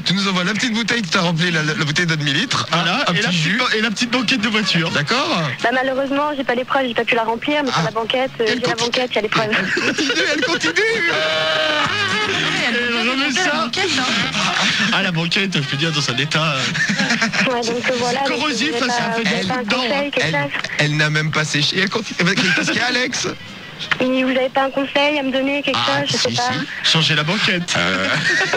Tu nous envoies la petite bouteille que tu as remplie, la bouteille de demi-litre. Voilà, et la petite banquette de voiture. D'accord. Bah, malheureusement, j'ai pas l'épreuve, j'ai pas pu la remplir, mais sur la banquette, j'ai la banquette, il y a l'épreuve. Elle continue. Elle remet ça. Ah, la banquette, je peux dire, dans un état Ouais, donc voilà. corrosif, vous avez ça pas- fait vous avez des pas un trous dedans. conseil, quelque chose Elle n'a même pas séché. Elle continue. Qu'est-ce qu'il y a, Alex? Et vous n'avez pas un conseil à me donner, quelque chose, je sais pas. Changer la banquette.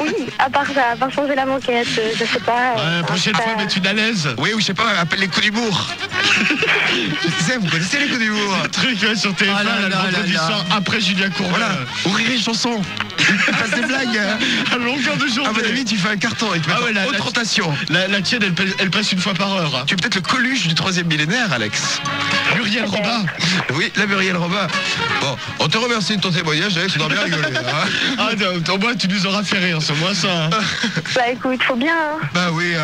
Oui, à part ça, à part changer la banquette, je sais pas. Ouais, prochaine fois, mettre une à l'aise. Oui, ou je sais pas, appelle les coups d'humour. Je sais, vous connaissez les coups d'humour. Un truc sur TF1, Ah là le là vendredi là là. soir, après Julien Courbet. Voilà, ou rire et chanson. Passe des blagues. À longueur de journée. À mon avis, tu fais un carton. Il te met ouais, en haute rotation. La tienne, elle passe une fois par heure. Tu es peut-être le Coluche du 3e millénaire, Alex. Muriel Robin. Oui, la Muriel Robin. Bon, on te remercie de ton témoignage, Alex, on a bien rigolé. Hein. Ah, au moins, tu nous auras fait rire, c'est moi ça. Hein. Bah écoute, faut bien. Hein. Bah oui,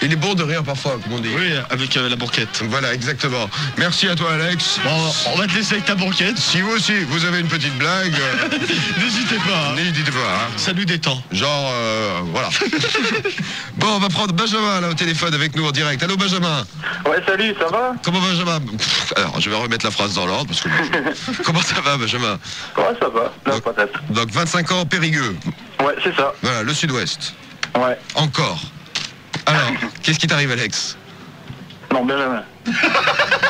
il est bon de rire parfois, comme on dit. Oui, avec la banquette. Voilà, exactement. Merci à toi, Alex. Bon, on va te laisser avec ta banquette. Si vous aussi, vous avez une petite blague, n'hésitez pas. Hein. N'hésitez pas. Hein. Ça nous détend. Genre, voilà. Bon, on va prendre Benjamin là au téléphone avec nous en direct. Allô, Benjamin. Ouais, salut, ça va? Comment Benjamin? Alors, je vais remettre la phrase dans l'ordre parce que. Comment ça va, Benjamin? Ouais, ça va, la patate. Donc 25 ans, Périgueux. Ouais, c'est ça. Voilà, le sud-ouest. Ouais. Encore. Alors, qu'est-ce qui t'arrive, Alex? Non, Benjamin.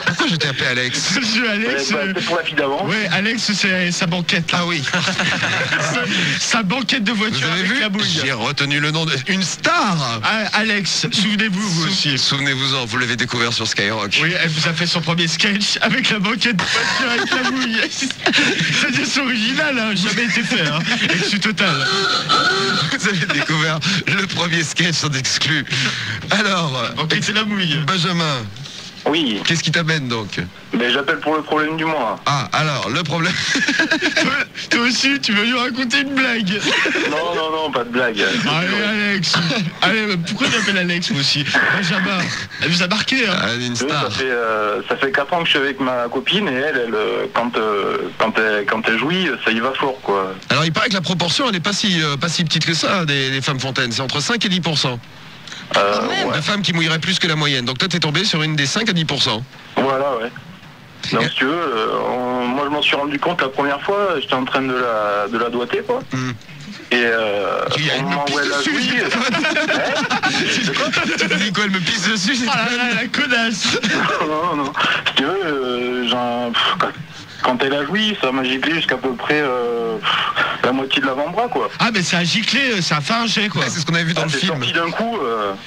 Pourquoi je t'ai appelé Alex? Alex. C'est pour la fille d'avant. Oui, Alex, c'est sa banquette. Là. Ah oui. sa banquette de voiture. Vous avez avec vu la bouille. J'ai retenu le nom d'une star. Ah, Alex, souvenez-vous vous aussi. Souvenez-vous-en, vous l'avez découvert sur Skyrock. Oui, elle vous a fait son premier sketch avec la banquette de voiture avec la bouille. C'est original, hein, jamais été fait. Hein. Exclu total. Vous avez découvert le premier sketch en exclu. Alors, c'est la bouille. Benjamin. Oui. Qu'est-ce qui t'amène donc? Ben, j'appelle pour le problème du mois. Ah, alors, le problème... toi aussi, tu veux lui raconter une blague? Non, pas de blague. Allez, Alex. Allez, pourquoi tu appelles Alex, moi aussi? Benjamin, elle vous a marqué, hein? Elle est une star. Ça fait 4 ans que je suis avec ma copine et elle quand elle jouit, ça y va fort, quoi. Alors, il paraît que la proportion, elle n'est pas si petite que ça, des femmes fontaines. C'est entre 5 et 10%. De femmes qui mouilleraient plus que la moyenne. Donc toi, t'es tombé sur une des 5 à 10%. Voilà, ouais. Donc, si tu veux, moi je m'en suis rendu compte la première fois, j'étais en train de la doigter, quoi. Et au moment où elle a joui... Tu t'as dit quoi, elle me pisse dessus? Oh là là, la connasse. Non. Si tu veux, quand elle a joui, ça m'a giclé jusqu'à peu près la moitié de l'avant-bras, quoi. Ah, mais ça a giclé, ça a fait un jet, quoi. Ouais, c'est ce qu'on avait vu dans le film. Sorti d'un coup.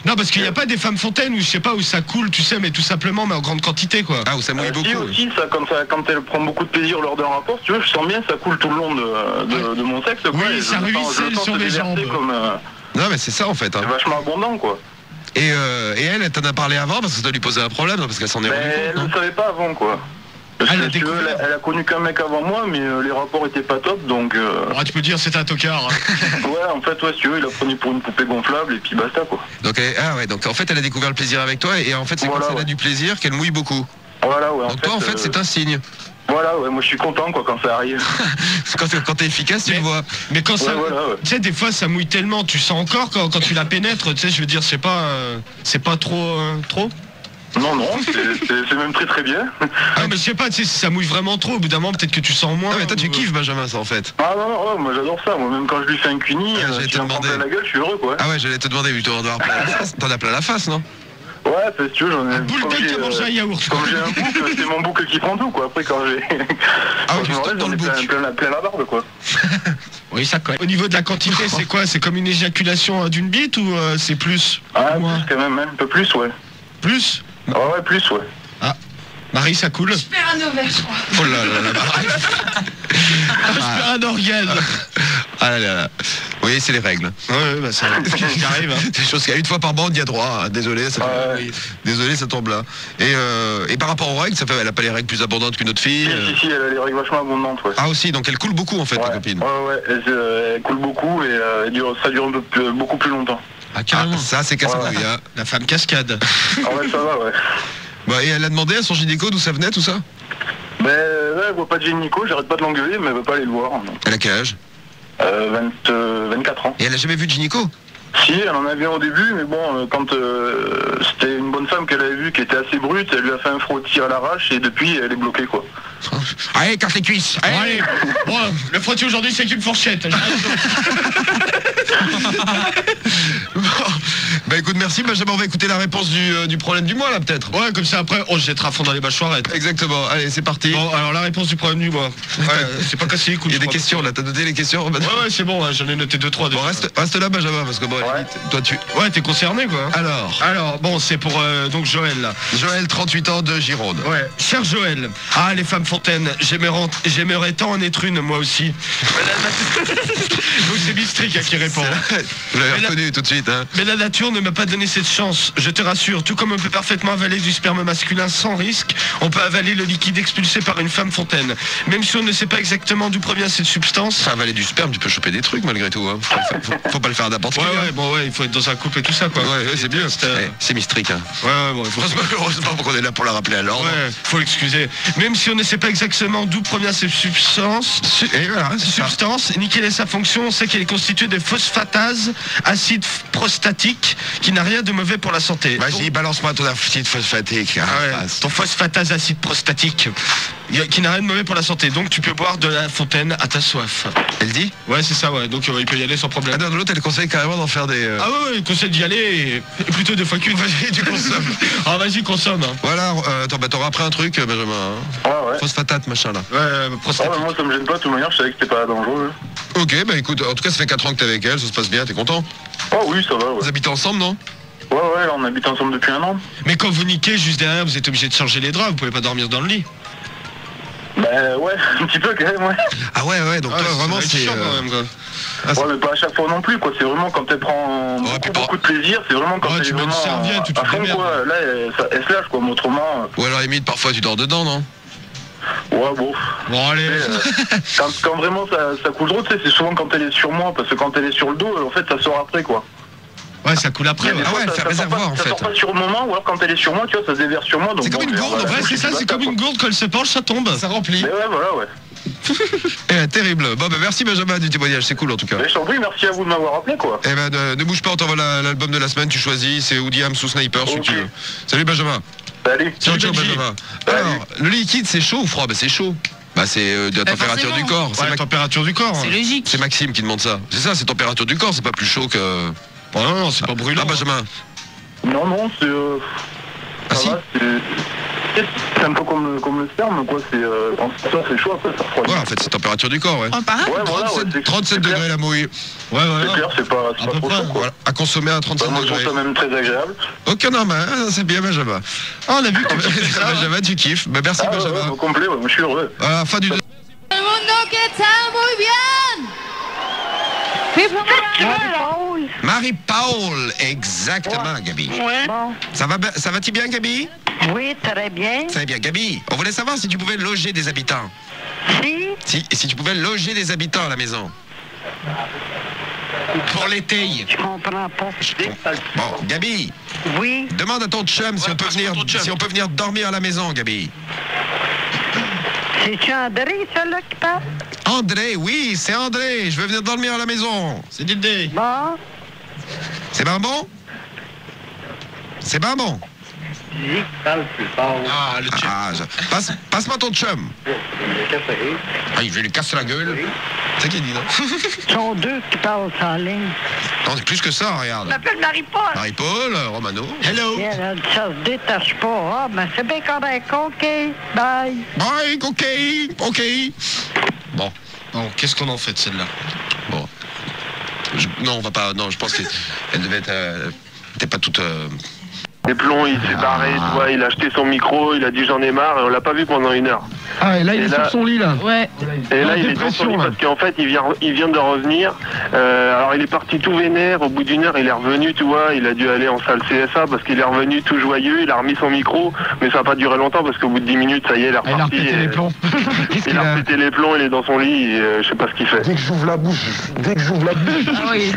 Non, parce qu'il n'y a pas des femmes fontaines où, je sais pas, où ça coule, tu sais, mais tout simplement, mais en grande quantité, quoi. Ah, où ça mouille beaucoup. Si, aussi, quand elle prend beaucoup de plaisir lors d'un rapport, tu vois, je sens bien ça coule tout le long de mon sexe, quoi. Oui, ça ruisselle sur les jambes. Non, mais c'est ça, en fait. Hein. C'est vachement abondant, quoi. Et elle t'en a parlé avant parce que ça doit lui poser un problème, parce qu'elle s'en est rendue compte. Elle ne savait pas avant, quoi. Parce que, si tu veux, elle a connu qu'un mec avant moi, mais les rapports étaient pas top, donc... tu peux dire c'est un tocard. Ouais, en fait, si tu veux, il a pris pour une poupée gonflable, et puis basta, quoi. Donc, donc en fait, elle a découvert le plaisir avec toi, et en fait, c'est quand elle a du plaisir qu'elle mouille beaucoup. Voilà, ouais. Donc toi, en fait, c'est un signe. Voilà, ouais, moi je suis content, quoi, quand ça arrive. Quand t'es efficace, tu le vois. Mais quand ça... Voilà, ouais. Tu sais, des fois, ça mouille tellement, tu sens encore quand tu la pénètres, tu sais, je veux dire, c'est pas trop... Non, c'est même très bien. Ah, mais je sais pas, tu sais, si ça mouille vraiment trop, au bout d'un moment, peut-être que tu sens moins. Ah, mais toi, tu kiffes, Benjamin, ça, en fait. Ah non, ouais, moi j'adore ça. Moi, même quand je lui fais un cuni, je te demander la gueule, je suis heureux, quoi. Ah ouais, j'allais te demander, vu que t'en as plein la face, non? Ouais, parce que tu veux, j'en ai... Un boule qui a mangé un yaourt. Comme j'ai un boucle, c'est mon boucle qui prend tout, quoi. Après, quand j'ai... Ah oui, j'en ai plein la barbe, quoi. Oui, ça colle. Au niveau de la quantité, c'est quoi? C'est comme une éjaculation d'une bite ou c'est plus? Ah, plus quand même, un peu plus, ouais. Plus? Ouais, plus, ouais. Ah, Marie, ça coule? Je perds un ovaire, je crois. Oh là là là, Marie. Je perds un organe. Ah là là. Oui, c'est les règles. Ouais, bah ça arrive. Hein. C'est des choses qu'il y a une fois par bande, il y a droit. Hein. Désolé, ça tombe là. Et par rapport aux règles, elle a pas les règles plus abondantes qu'une autre fille? Si, elle a les règles vachement abondantes, ouais. Ah aussi, donc elle coule beaucoup en fait, ta copine. Ouais, elle coule beaucoup et ça dure beaucoup plus longtemps. Ah, carrément. Ça, c'est casse-couille, hein. La femme cascade. Ah ouais, ça va, ouais. Bah, et elle a demandé à son gynéco d'où ça venait, tout ça? Ben, là, elle voit pas de gynéco, j'arrête pas de l'engueuler, mais elle veut pas aller le voir. Elle a quel âge? 24 ans. Et elle a jamais vu de gynéco? Si, elle en avait au début, mais bon, quand c'était une bonne femme qu'elle avait vue qui était assez brute, elle lui a fait un frottis à l'arrache et depuis elle est bloquée quoi. Allez, casse les cuisses. Allez, bon, le frottis aujourd'hui c'est qu'une fourchette. Bon. Bah écoute, merci Benjamin, on va écouter la réponse du problème du mois là peut-être. Ouais, comme ça après on se jettera à fond dans les mâchoirettes. Exactement, allez c'est parti. Bon, alors la réponse du problème du mois. Ouais, c'est pas cassé les couilles. Il y a des questions là, t'as noté les questions? Ouais, c'est bon, hein, j'en ai noté 2-3. Bon, reste là Benjamin, parce que bon, toi tu... Ouais, t'es concerné quoi. Alors bon, c'est pour donc Joël là. Joël, 38 ans de Gironde. Ouais, cher Joël, ah les femmes fontaines, j'aimerais tant en être une moi aussi. Donc c'est Bistric qui répond. Vous l'avez reconnu tout de suite hein. Mais la nature ne m'a pas donné cette chance, je te rassure, tout comme on peut parfaitement avaler du sperme masculin sans risque, on peut avaler le liquide expulsé par une femme fontaine. Même si on ne sait pas exactement d'où provient cette substance. Enfin, avaler du sperme, tu peux choper des trucs malgré tout hein. Faut pas le faire à n'importe qui. Ouais, bon ouais, il faut être dans un couple et tout ça quoi. Ouais, c'est bien. C'est Mistric hein. Ouais, bon. Heureusement qu'on est là pour la rappeler à l'ordre. Ouais, faut l'excuser. Même si on ne sait pas exactement d'où provient cette substance, ni quelle est sa fonction, on sait qu'elle est constituée de phosphatase, acide prostatique, qui n'a rien de mauvais pour la santé. Vas-y, balance-moi ton acide phosphatique. Ton phosphatase acide prostatique, qui n'a rien de mauvais pour la santé. Donc tu peux boire de la fontaine à ta soif. Elle dit? Ouais, c'est ça, ouais. Donc il peut y aller sans problème. Ah non, l'autre elle conseille carrément d'en faire des... Ah ouais, il conseille d'y aller et plutôt 2 fois qu'une. Vas-y, tu consommes. Ah vas-y, consomme. Hein. Voilà, attends, bah t'auras appris un truc, Benjamin. Hein. Ouais. Phosphatate, machin là. Ouais, prostatique. Moi ça me gêne pas, de toute manière, je savais que c'était pas dangereux. Ok, bah écoute, en tout cas ça fait 4 ans que t'es avec elle, ça se passe bien, t'es content? Oh oui, ça va, ouais. Vous habitez ensemble, non? Ouais, là, on habite ensemble depuis 1 an. Mais quand vous niquez juste derrière, vous êtes obligé de changer les draps, vous pouvez pas dormir dans le lit. Bah ouais, un petit peu quand même, ouais. Ah ouais, donc toi vraiment c'est... chiant quand même quoi. Ouais, mais pas à chaque fois non plus, quoi. C'est vraiment quand elle prend beaucoup de plaisir, c'est vraiment quand elle est vraiment à fond, quoi. Là, elle se lâche, quoi, mais autrement... Ou alors limite, parfois tu dors dedans, non? Ouais, bon. Bon, allez. Quand vraiment ça coule trop, tu sais, c'est souvent quand elle est sur moi, parce que quand elle est sur le dos, en fait, ça sort après, quoi. Ouais, ça coule après. Ah ouais, elle fait réservoir en fait. Ça sort pas sur le moment, ou alors quand elle est sur moi, tu vois, ça se déverse sur moi. C'est comme une gourde, ouais, c'est ça, c'est comme une gourde, quand elle se penche, ça tombe. Ça remplit. Mais ouais, voilà, ouais. Terrible. Bon, bah merci Benjamin du témoignage, c'est cool en tout cas. Mais je t'en prie, merci à vous de m'avoir appelé, quoi. Eh ben, ne bouge pas, on t'envoie l'album de la semaine, tu choisis, c'est Woody ou Sniper, celui que tu veux. Salut Benjamin. Salut. Ciao Benjamin. Alors, le liquide, c'est chaud ou froid? Bah c'est chaud. Bah c'est de la température du corps. C'est la température du corps. C'est logique. C'est Maxime qui demande ça. C'est ça, c'est température du corps, c'est pas plus chaud que... Bon, non, c'est pas brûlant. Ah Benjamin. Non, c'est... Ah si. C'est un peu comme le sperme, quoi. Ça, c'est chaud, après, ça refroidit. Ouais, en fait, c'est température du corps, ouais. Oh, pareil. Ouais, voilà, 37 degrés la mouille. Ouais. C'est clair, c'est pas trop chaud, quoi. Voilà, à consommer à 37 moi, je degrés. trouve ça même très agréable. Ok, non, mais c'est bien Benjamin. Ah, on a vu que tu fais ça. Benjamin, tu kiffes. Bah, merci Benjamin. Complet, moi je suis heureux. Voilà, fin du... El mundo que está muy bien. Marie-Paul, exactement, Gabi. Ouais. Bon. Ça va-t-il bien, Gabi? Oui, très bien. Très bien, Gabi. On voulait savoir si tu pouvais loger des habitants. Si tu pouvais loger des habitants à la maison. Pour l'été. Je comprends pas. Bon, Gabi. Oui. Demande à ton chum si on peut venir dormir à la maison, Gabi. C'est-tu André, celui-là, qui parle? André, oui, c'est André. Je veux venir dormir à la maison. C'est Dédé. Bon. C'est bien bon? C'est bien bon? Ah, le chum. Passe-moi ton chum. Ah, il veut lui casser la gueule. C'est ça qu'il dit, non? Ils sont deux qui parlent en ligne. Non, c'est plus que ça, regarde. Je m'appelle Marie-Paul. Marie-Paul, Romano. Hello. Ça se détache pas. Ah, mais c'est bien correct. OK. Bye. Bye, OK. Bon, qu'est-ce qu'on en fait de celle-là? Bon. Non, on va pas... Non, je pense qu'elle devait être... Elle était pas toute... Les plombs, il s'est barré, tu vois, il a acheté son micro, il a dit j'en ai marre et on l'a pas vu pendant 1 heure. Ah, et là, il est sur son lit, là. Ouais. Et là, il est dans son lit parce qu'en fait, il vient de revenir. Alors, il est parti tout vénère. Au bout d'1 heure, il est revenu, tu vois. Il a dû aller en salle CSA parce qu'il est revenu tout joyeux. Il a remis son micro, mais ça n'a pas duré longtemps parce qu'au bout de 10 minutes, ça y est, il est reparti. Il a repété les plombs. Il a repété les plombs, il est dans son lit. Et, je sais pas ce qu'il fait. Dès que j'ouvre la bouche, Ah oui,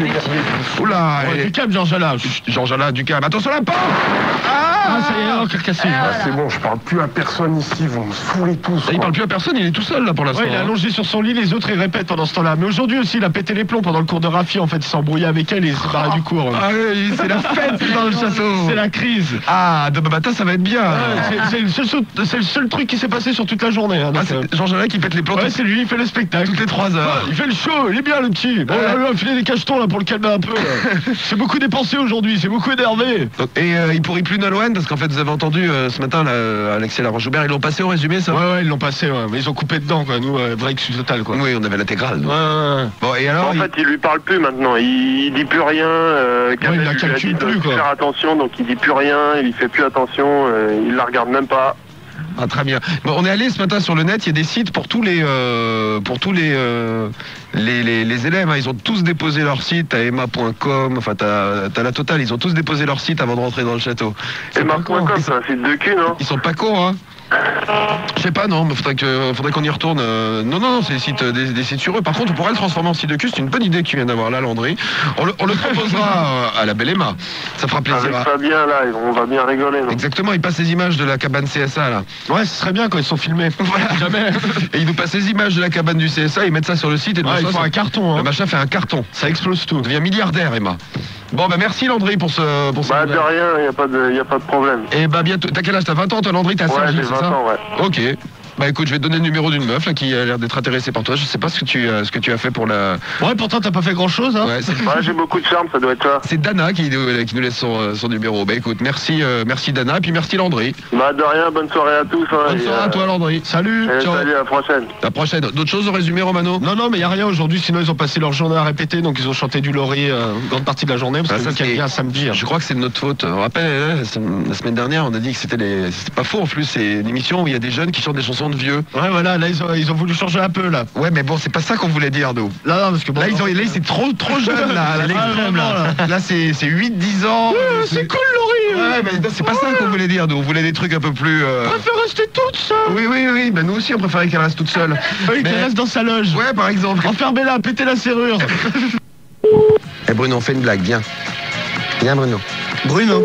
Oula, Du calme, Jean-Jala. Jean-Jala, du calme. Attention, la porte! Ah, ça y est, encore cassé. C'est bon, je parle plus à personne ici, vous me saoulez tous. Il parle plus à personne, il est tout seul là pour l'instant. Ouais, il est allongé sur son lit, les autres ils répètent pendant ce temps-là. Mais aujourd'hui aussi, il a pété les plombs pendant le cours de Rafi. En fait, il s'est embrouillé avec elle et il s'est barré du cours. Ah oui, c'est la fête dans le château. C'est la crise. Ah, demain matin, ça va être bien. C'est le seul truc qui s'est passé sur toute la journée. Hein, c'est Jean-Jalin qui pète les plombs. Ouais, c'est lui, il fait le spectacle. Toutes les 3 heures. Il fait le show, il est bien le petit. Bon, là, on a filé des cachetons là pour le calmer un peu. C'est beaucoup dépensé aujourd'hui, c'est beaucoup énervé. Et il pourrit plus Nolwenn parce qu'en fait, vous avez entendu ce matin, là, Alexis Laroche-Joubert, ils l'ont passé au résumé, ça? Ouais, ils l'ont passé, ouais. Mais ils ont coupé dedans, quoi. Nous, break total, quoi. Oui, on avait l'intégrale. Ouais. Bon, et alors? En fait, il lui parle plus maintenant. Il dit plus rien. Il la calcule plus, quoi. Faire attention, donc il dit plus rien. Il fait plus attention. Il la regarde même pas. Ah, très bien. Bon, on est allé ce matin sur le net, il y a des sites pour tous les élèves. Hein. Ils ont tous déposé leur site, t'as emma.com, enfin t'as la totale, ils ont tous déposé leur site avant de rentrer dans le château. Emma.com, c'est un site de cul, non? Ils sont pas cons, hein. Je sais pas, non, mais faudrait qu'on y retourne. Non, c'est des sites sur eux. Par contre, on pourrait le transformer en site de cul. C'est une bonne idée que tu viens d'avoir là, Landry. On le proposera à la belle Emma. Ça fera plaisir. Avec Fabien, là, on va bien rigoler. Non? Exactement, il passe les images de la cabane CSA, là. Ouais, ce serait bien quand ils sont filmés. Voilà, jamais. Et ils nous passent les images de la cabane du CSA, ils mettent ça sur le site. Et ils font un carton. Hein. Le machin fait un carton. Ça explose tout. Il devient milliardaire, Emma. Bon, bah merci Landry pour ce... Bah de rien, il n'y a pas de problème. Et bah bientôt, t'as quel âge? T'as 20 ans toi Landry? T'as 5 ans, c'est ça? 20 ans, ouais. Ok. Bah écoute, je vais te donner le numéro d'une meuf là, qui a l'air d'être intéressée par toi. Je sais pas ce que tu as fait pour la... Ouais, pourtant t'as pas fait grand chose, hein. Ouais, j'ai beaucoup de charme, ça doit être ça. C'est Dana qui nous laisse son numéro. Bah écoute, merci Dana, et puis merci Landry. Bah de rien, bonne soirée à tous. Hein, bonne soirée à toi Landry. Salut. Ciao. Salut, à la prochaine. La prochaine. D'autres choses au résumé, Romano? Non, mais y a rien aujourd'hui, sinon ils ont passé leur journée à répéter, donc ils ont chanté du Laurie une grande partie de la journée, parce que quelqu'un samedi. Hein. Je crois que c'est de notre faute. On rappelle, la semaine dernière, on a dit que c'était pas faux en plus, c'est une émission où il y a des jeunes qui chantent des chansons de vieux. Ouais, voilà, là ils ont voulu changer un peu là. Ouais, mais bon, c'est pas ça qu'on voulait dire, nous. Non, parce que bon, là, c'est trop jeune là. Là, c'est 8-10 ans. Ouais, c'est cool, Laurie. Ouais, mais c'est pas ça qu'on voulait dire, nous. On voulait des trucs un peu plus. On préfère rester toute seule. Oui, bah nous aussi, on préférait qu'elle reste toute seule. Oui, qu'elle reste dans sa loge. Ouais, par exemple. Enfermez-la, pétez la serrure. Eh Bruno, on fait une blague, viens. Viens, Bruno. Bruno.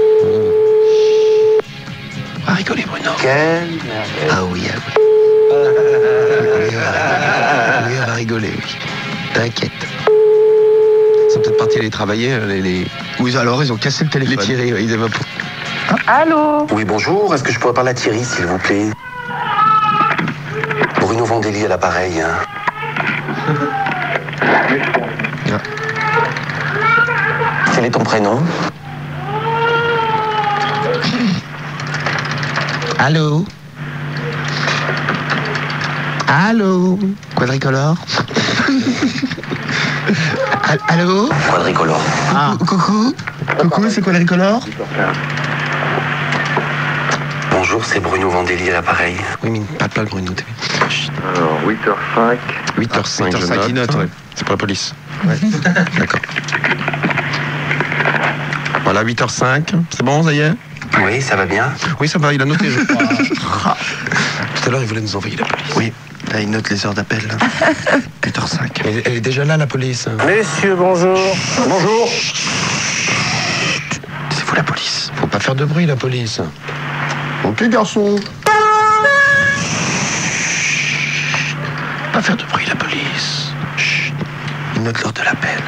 On va rigoler, Bruno. Quelle merveille. Ah oui. Oui, on va rigoler, oui. T'inquiète. Ils sont peut-être partis aller travailler, les... Oui, alors, ils ont cassé le téléphone. Les Thierry, ils évaporent. Allô? Oui, bonjour. Est-ce que je pourrais parler à Thierry, s'il vous plaît? Bruno Vandelli à l'appareil. Hein. Quel est ton prénom? Allô? Allô? Quadricolore? Allô? Quadricolore. Ah. Coucou? Coucou, c'est Quadricolore? Bonjour, c'est Bruno Vandelli à l'appareil. Oui, mais pas le Bruno. Alors, 8h05. 8h05, 8h05, il note, ouais. C'est pour la police. Ouais. D'accord. Voilà, 8h05. C'est bon, ça y est? Oui, ça va bien? Oui, ça va, il a noté, je crois. Tout à l'heure, il voulait nous envoyer la police. Oui, là, il note les heures d'appel. 8h05. Elle est déjà là, la police. Messieurs, bonjour. Bonjour. C'est vous, la police. Faut pas faire de bruit, la police. Ok, garçon. Pas faire de bruit, la police. Chut. Il note l'heure de l'appel.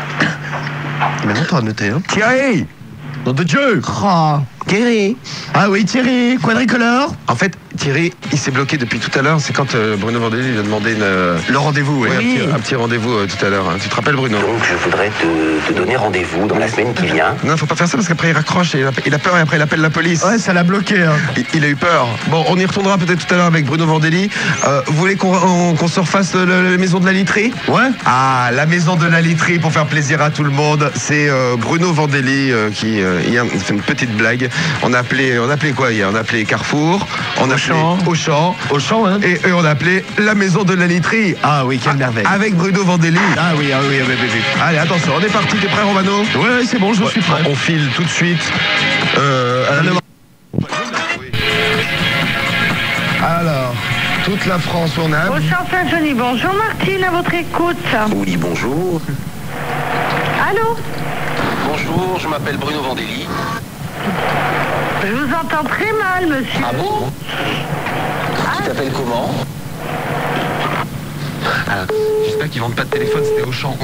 Maintenant, t'auras noté, hein. Thierry! Nom de Dieu! Oh, Thierry! Ah oui, Thierry, Quadricolore. En fait, Thierry, il s'est bloqué depuis tout à l'heure. C'est quand Bruno Vandelli lui a demandé le rendez-vous, oui. Ouais, un petit rendez-vous tout à l'heure. Tu te rappelles, Bruno? Donc, je voudrais te donner rendez-vous dans la semaine qui vient. Non, faut pas faire ça parce qu'après il raccroche et il a peur et après il appelle la police. Ouais, ça l'a bloqué. Hein. Il a eu peur. Bon, on y retournera peut-être tout à l'heure avec Bruno Vandelli. Vous voulez qu'on se refasse la maison de la literie? Ouais. Ah, la maison de la literie pour faire plaisir à tout le monde. C'est Bruno Vandelli qui hier fait une petite blague. On a appelé quoi hier? On a appelé Carrefour, on a appelé Auchan, hein. Et on a appelé la maison de la literie. Ah oui, quelle merveille. Avec Bruno Vandelli. Ah oui. Allez, attention, on est parti. T'es prêt, Romano? Ouais, c'est bon, je suis prêt. On file tout de suite. Alors, toute la France, on a... Bonjour Saint-Johnny, bonjour Martine, à votre écoute. Oui, bonjour. Allô? Bonjour, je m'appelle Bruno Vandelli. Je vous entends très mal, monsieur. Ah bon? Tu t'appelles comment? J'espère qu'ils vendent pas de téléphone, c'était Auchan.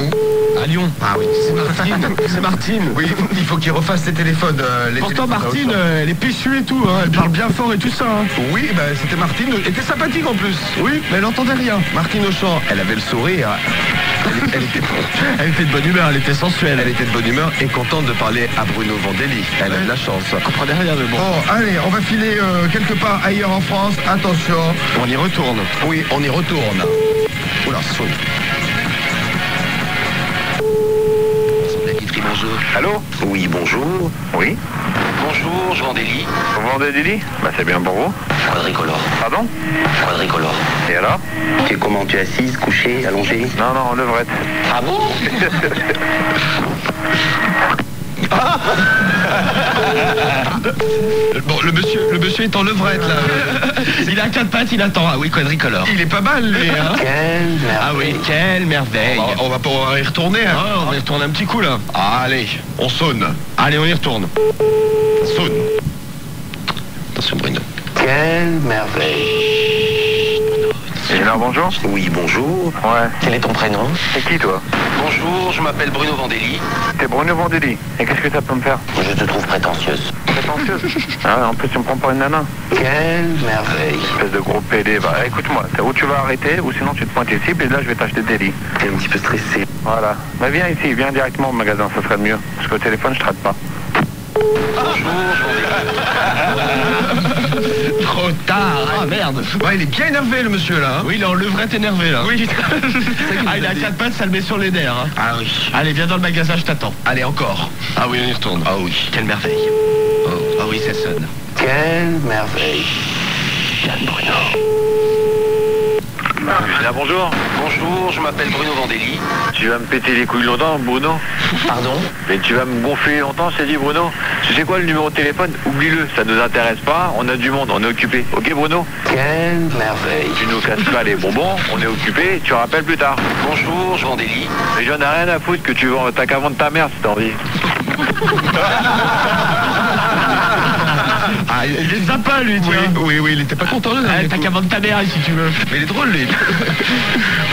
À Lyon. Ah oui, C'est Martine. C'est Martine. Oui, il faut qu'ils refassent les téléphones. Pourtant, Martine, elle est péchue et tout, hein. Elle parle bien fort et tout ça. Hein. Oui, bah, c'était Martine. Elle était sympathique en plus. Oui, mais elle entendait rien. Martine Auchan, elle avait le sourire. Elle était de bonne humeur, elle était sensuelle. Elle était de bonne humeur et contente de parler à Bruno Vandelli. Elle a de la chance. Je comprenais rien, mais bon. Bon, allez, on va filer quelque part ailleurs en France. Attention. On y retourne. Oui, on y retourne. Oula, sonne. Bonjour. Allô? Oui, bonjour. Oui? Bonjour, je vends des lits. Vous vendez des lits? Bah c'est bien pour vous. Quadricolore. Pardon? Quadricolore. Et alors? Tu es comment? Tu es assise, couchée, allongée? Non, en levrette. Ah bon? Bon, le monsieur est en levrette là. Il a 4 pattes, il attend. Ah oui, quadricolore. Il est pas mal lui, hein. Quelle merveille. Ah oui, quelle merveille. On va pouvoir y retourner. Hein. Oh, on va y retourner un petit coup là. Allez, on sonne. Allez, on y retourne. Sonne. Attention Bruno. Quelle merveille. Et là, bonjour? Oui, bonjour. Ouais. Quel est ton prénom? C'est qui toi? Bonjour, je m'appelle Bruno Vandelli. T'es Bruno Vandelli. Et qu'est-ce que ça peut me faire? Je te trouve prétentieuse. Prétentieuse? Ah, en plus tu me prends pour une nana. Quelle merveille. Espèce de gros PD. Bah écoute-moi, où tu vas arrêter ou sinon tu te pointes ici et là je vais t'acheter des lits. T'es un petit peu stressé. Voilà. Bah viens ici, viens directement au magasin, ça serait mieux. Parce qu'au téléphone je traite pas. Bonjour, Trop tard. Ah merde. Ouais, il est bien énervé le monsieur là. Hein. Oui, il est en levrette énervé là. Oui. Ah, il a 4 pattes, ça le met sur les nerfs. Hein. Ah oui. Allez, viens dans le magasin, je t'attends. Allez, encore. Ah oui, on y retourne. Ah oui. Quelle merveille. Oh. Ah oui, ça sonne. Quelle merveille. Bruno. Là, bonjour. Bonjour, je m'appelle Bruno Vandelli. Tu vas me péter les couilles longtemps, Bruno? Pardon? Mais tu vas me gonfler longtemps, je t'ai dit, Bruno. Tu sais quoi, le numéro de téléphone? Oublie-le, ça nous intéresse pas, on a du monde, on est occupé. Ok, Bruno? Quelle merveille. Tu nous casses pas les bonbons, on est occupé, tu rappelles plus tard. Bonjour, je vends des lits. Mais j'en ai rien à foutre que tu vends, t'as qu'à vendre ta mère si t'as envie. Ah, il est sympa lui, tu vois. Oui, il était pas content là. T'as qu'à vendre ta mère si tu veux. Mais il est drôle lui.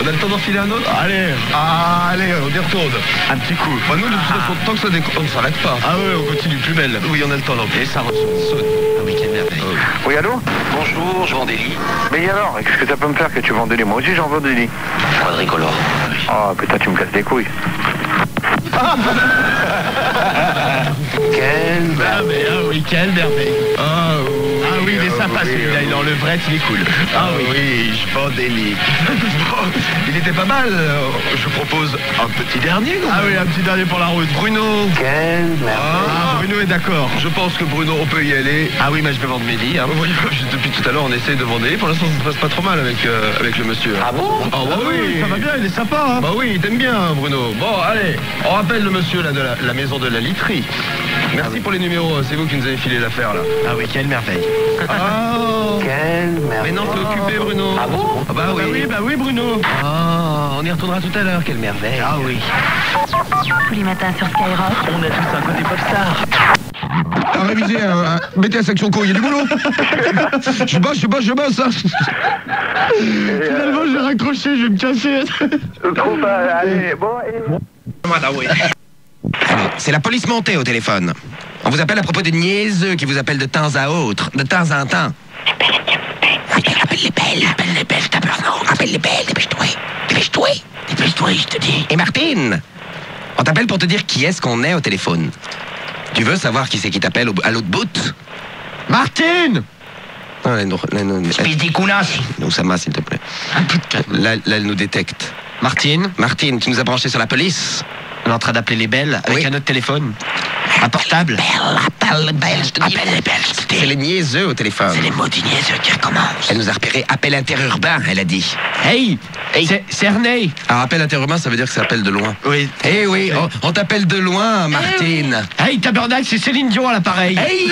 On a le temps d'en filer un autre? Allez. Ah, allez, on y retourne. Un petit coup. Bah, nous, de toute façon, tant que ça on ne s'arrête pas. Ah ouais, on continue plus belle. Oui, on a le temps là. Et ça sonne. Ah oui, quelle merveille. Oui, allô? Bonjour, je vends des lits. Mais alors, qu'est-ce que ça peut me faire que tu vends des lits? Moi aussi j'en vends des lits. Quadricolore. Oh putain, tu me casses les couilles. Quelle merveille. Ah oui, quelle merveille. Ah oui, il est sympa celui-là, il est en levrette, il est cool. Ah oui, je vends des lits. Il était pas mal. Je propose un petit dernier. Ah oui, un petit dernier pour la route. Bruno. Quelle merveille. Ah, Bruno est d'accord. Je pense que Bruno, on peut y aller. Ah oui, mais je vais vendre mes lits. Hein. Oui, depuis tout à l'heure, on essaye de vendre des lits. Pour l'instant, ça se passe pas trop mal avec le monsieur. Ah bon? Ah bah oui, ça va bien, il est sympa. Hein. Bah oui, il t'aime bien, Bruno. Bon, allez, on rappelle le monsieur là de la maison de la literie. Merci pour les numéros, c'est vous qui nous avez filé l'affaire là. Ah oui, quelle merveille. Oh. Quelle merveille. Mais non, c'est occupé, Bruno. Ah bon? Ah bah oui, Bruno. Ah, on y retournera tout à l'heure, quelle merveille. Ah oui. Tous les matins sur Skyrock. On a tous un côté popstar. À réviser, mettez la section co, il y a du boulot. Je bosse, hein. Finalement, j'ai raccroché, je vais me casser. Trop pas, allez, bon, C'est la police montée au téléphone. On vous appelle à propos des niaiseux qui vous appellent de temps à autre, de temps en temps. Appelle les belles, je t'appelle, appelle les belles, dépêche-toi, je te dis. Et Martine, on t'appelle pour te dire qui est-ce qu'on est au téléphone. Tu veux savoir qui c'est qui t'appelle à l'autre bout? Martine! Oussama, s'il te plaît. Là, elle nous détecte. Martine, Tu nous as branché sur la police? on est en train d'appeler les belles avec un autre téléphone. Un portable. Appelle les belles, je te dis. C'est les niaiseux au téléphone. C'est les mots du niaiseux qui recommencent. Elle nous a repéré appel interurbain, elle a dit. Hey, c'est Ernest. Alors appel interurbain, ça veut dire que ça appelle de loin. Oui. Eh oui, on t'appelle de loin, Martine. Hey, tabernacle, c'est Céline Dion à l'appareil. Hey,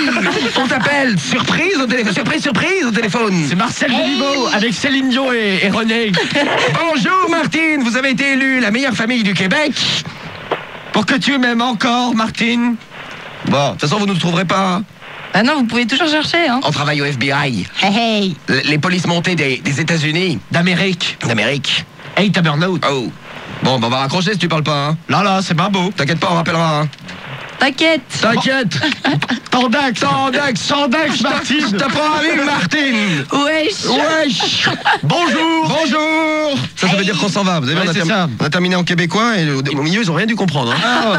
on t'appelle. Surprise au téléphone. Surprise au téléphone. C'est Marcel Deliveau avec Céline Dion et René. Bonjour, Martine. Vous avez été élue la meilleure famille du Québec. Pour que tu m'aimes encore, Martine. Bon, de toute façon, vous ne nous trouverez pas. Ah non, vous pouvez toujours chercher, hein. On travaille au FBI. Hey, hey. Les polices montées des États-Unis. D'Amérique. Hey, t'as burn-out. Oh. Bon, bah on va raccrocher si tu parles pas, hein. Là, c'est pas beau. T'inquiète pas, on rappellera, hein. T'inquiète. Tandax, Martine. Je t'apprends à vivre, Martine. Wesh. Bonjour. Ça veut dire qu'on s'en va. Vous avez vu, on a terminé en québécois et au milieu, ils ont rien dû comprendre, hein.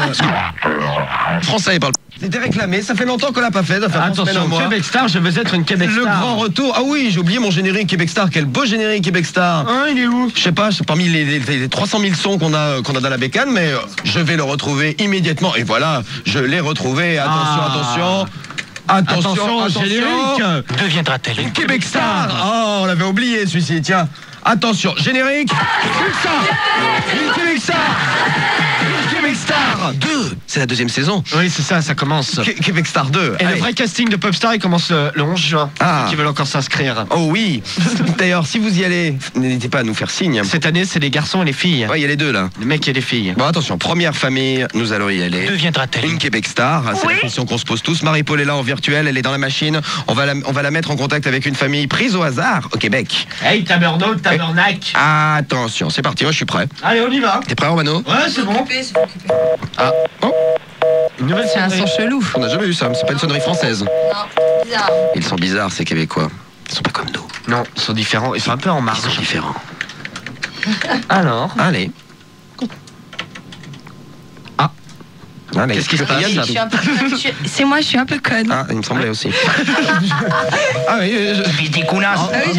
Français, ils parlent. C'était réclamé, ça fait longtemps qu'on l'a pas fait. Attention, Québec Star, je veux être une Québec Star. Le grand retour. Ah oui, j'ai oublié mon générique Québec Star. Quel beau générique Québec Star. Ah, il est où? Je sais pas, c'est parmi les 300 000 sons qu'on a dans la bécane, mais je vais le retrouver immédiatement. Et voilà, je l'ai retrouvé. Attention, générique. Deviendra-t-elle une Québec Star? Oh, on l'avait oublié celui-ci, tiens. Attention, générique. Une Québec Star. Québec Star 2. C'est la deuxième saison. Oui, c'est ça, ça commence. Québec Star 2. Et le vrai casting de Popstar, il commence le 11 juin. Qui veulent encore s'inscrire. Oh oui. D'ailleurs, si vous y allez, n'hésitez pas à nous faire signe. Cette année, c'est les garçons et les filles. Ouais, il y a les deux là. Les mecs et les filles. Bon, attention, première famille, nous allons y aller. Deviendra-t-elle une Québec Star? C'est la question qu'on se pose tous. Marie-Paul est là en virtuel, elle est dans la machine. On va la mettre en contact avec une famille prise au hasard au Québec. Hey, tabernacle. Attention, c'est parti, moi je suis prêt. Allez, on y va. T'es prêt, Romano? Ouais, c'est bon. Ah, oh. Une nouvelle sonnerie. C'est un son chelou. On n'a jamais eu ça, c'est pas une sonnerie française. Non, bizarre. Ils sont bizarres, ces Québécois. Ils sont pas comme nous. Non, ils sont différents. Ils sont un peu en marge. Ils sont différents. Alors? Allez. Allez. Qu'est-ce qui se passe? C'est moi, je suis un peu conne. Ah, il me semblait aussi. Ah oui, j'ai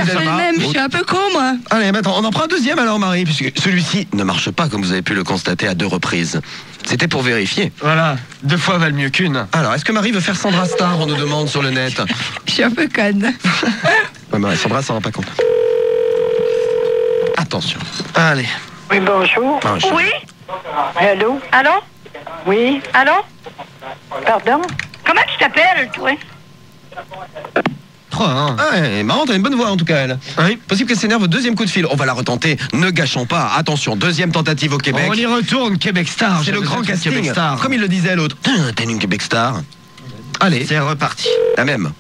refait le même, je suis un peu con, moi. Allez, maintenant, on en prend un deuxième alors, Marie, puisque celui-ci ne marche pas, comme vous avez pu le constater à 2 reprises. C'était pour vérifier. Voilà, 2 fois valent mieux qu'une. Alors, est-ce que Marie veut faire Sandra Star? On nous demande sur le net. Je suis un peu conne. Ouais, mais Sandra s'en rend pas compte. Attention. Allez. Oui, bonjour. Oui? Allô? Allô? Oui? Allô? Pardon? Comment tu t'appelles, toi? Ah, elle est marrante, elle a une bonne voix en tout cas, elle. Oui. Possible qu'elle s'énerve au deuxième coup de fil. On va la retenter. Ne gâchons pas. Attention, deuxième tentative au Québec. On y retourne, Québec Star. C'est le grand casting. Québec Star. Comme il le disait l'autre. T'es une Québec Star. Allez. C'est reparti. La même.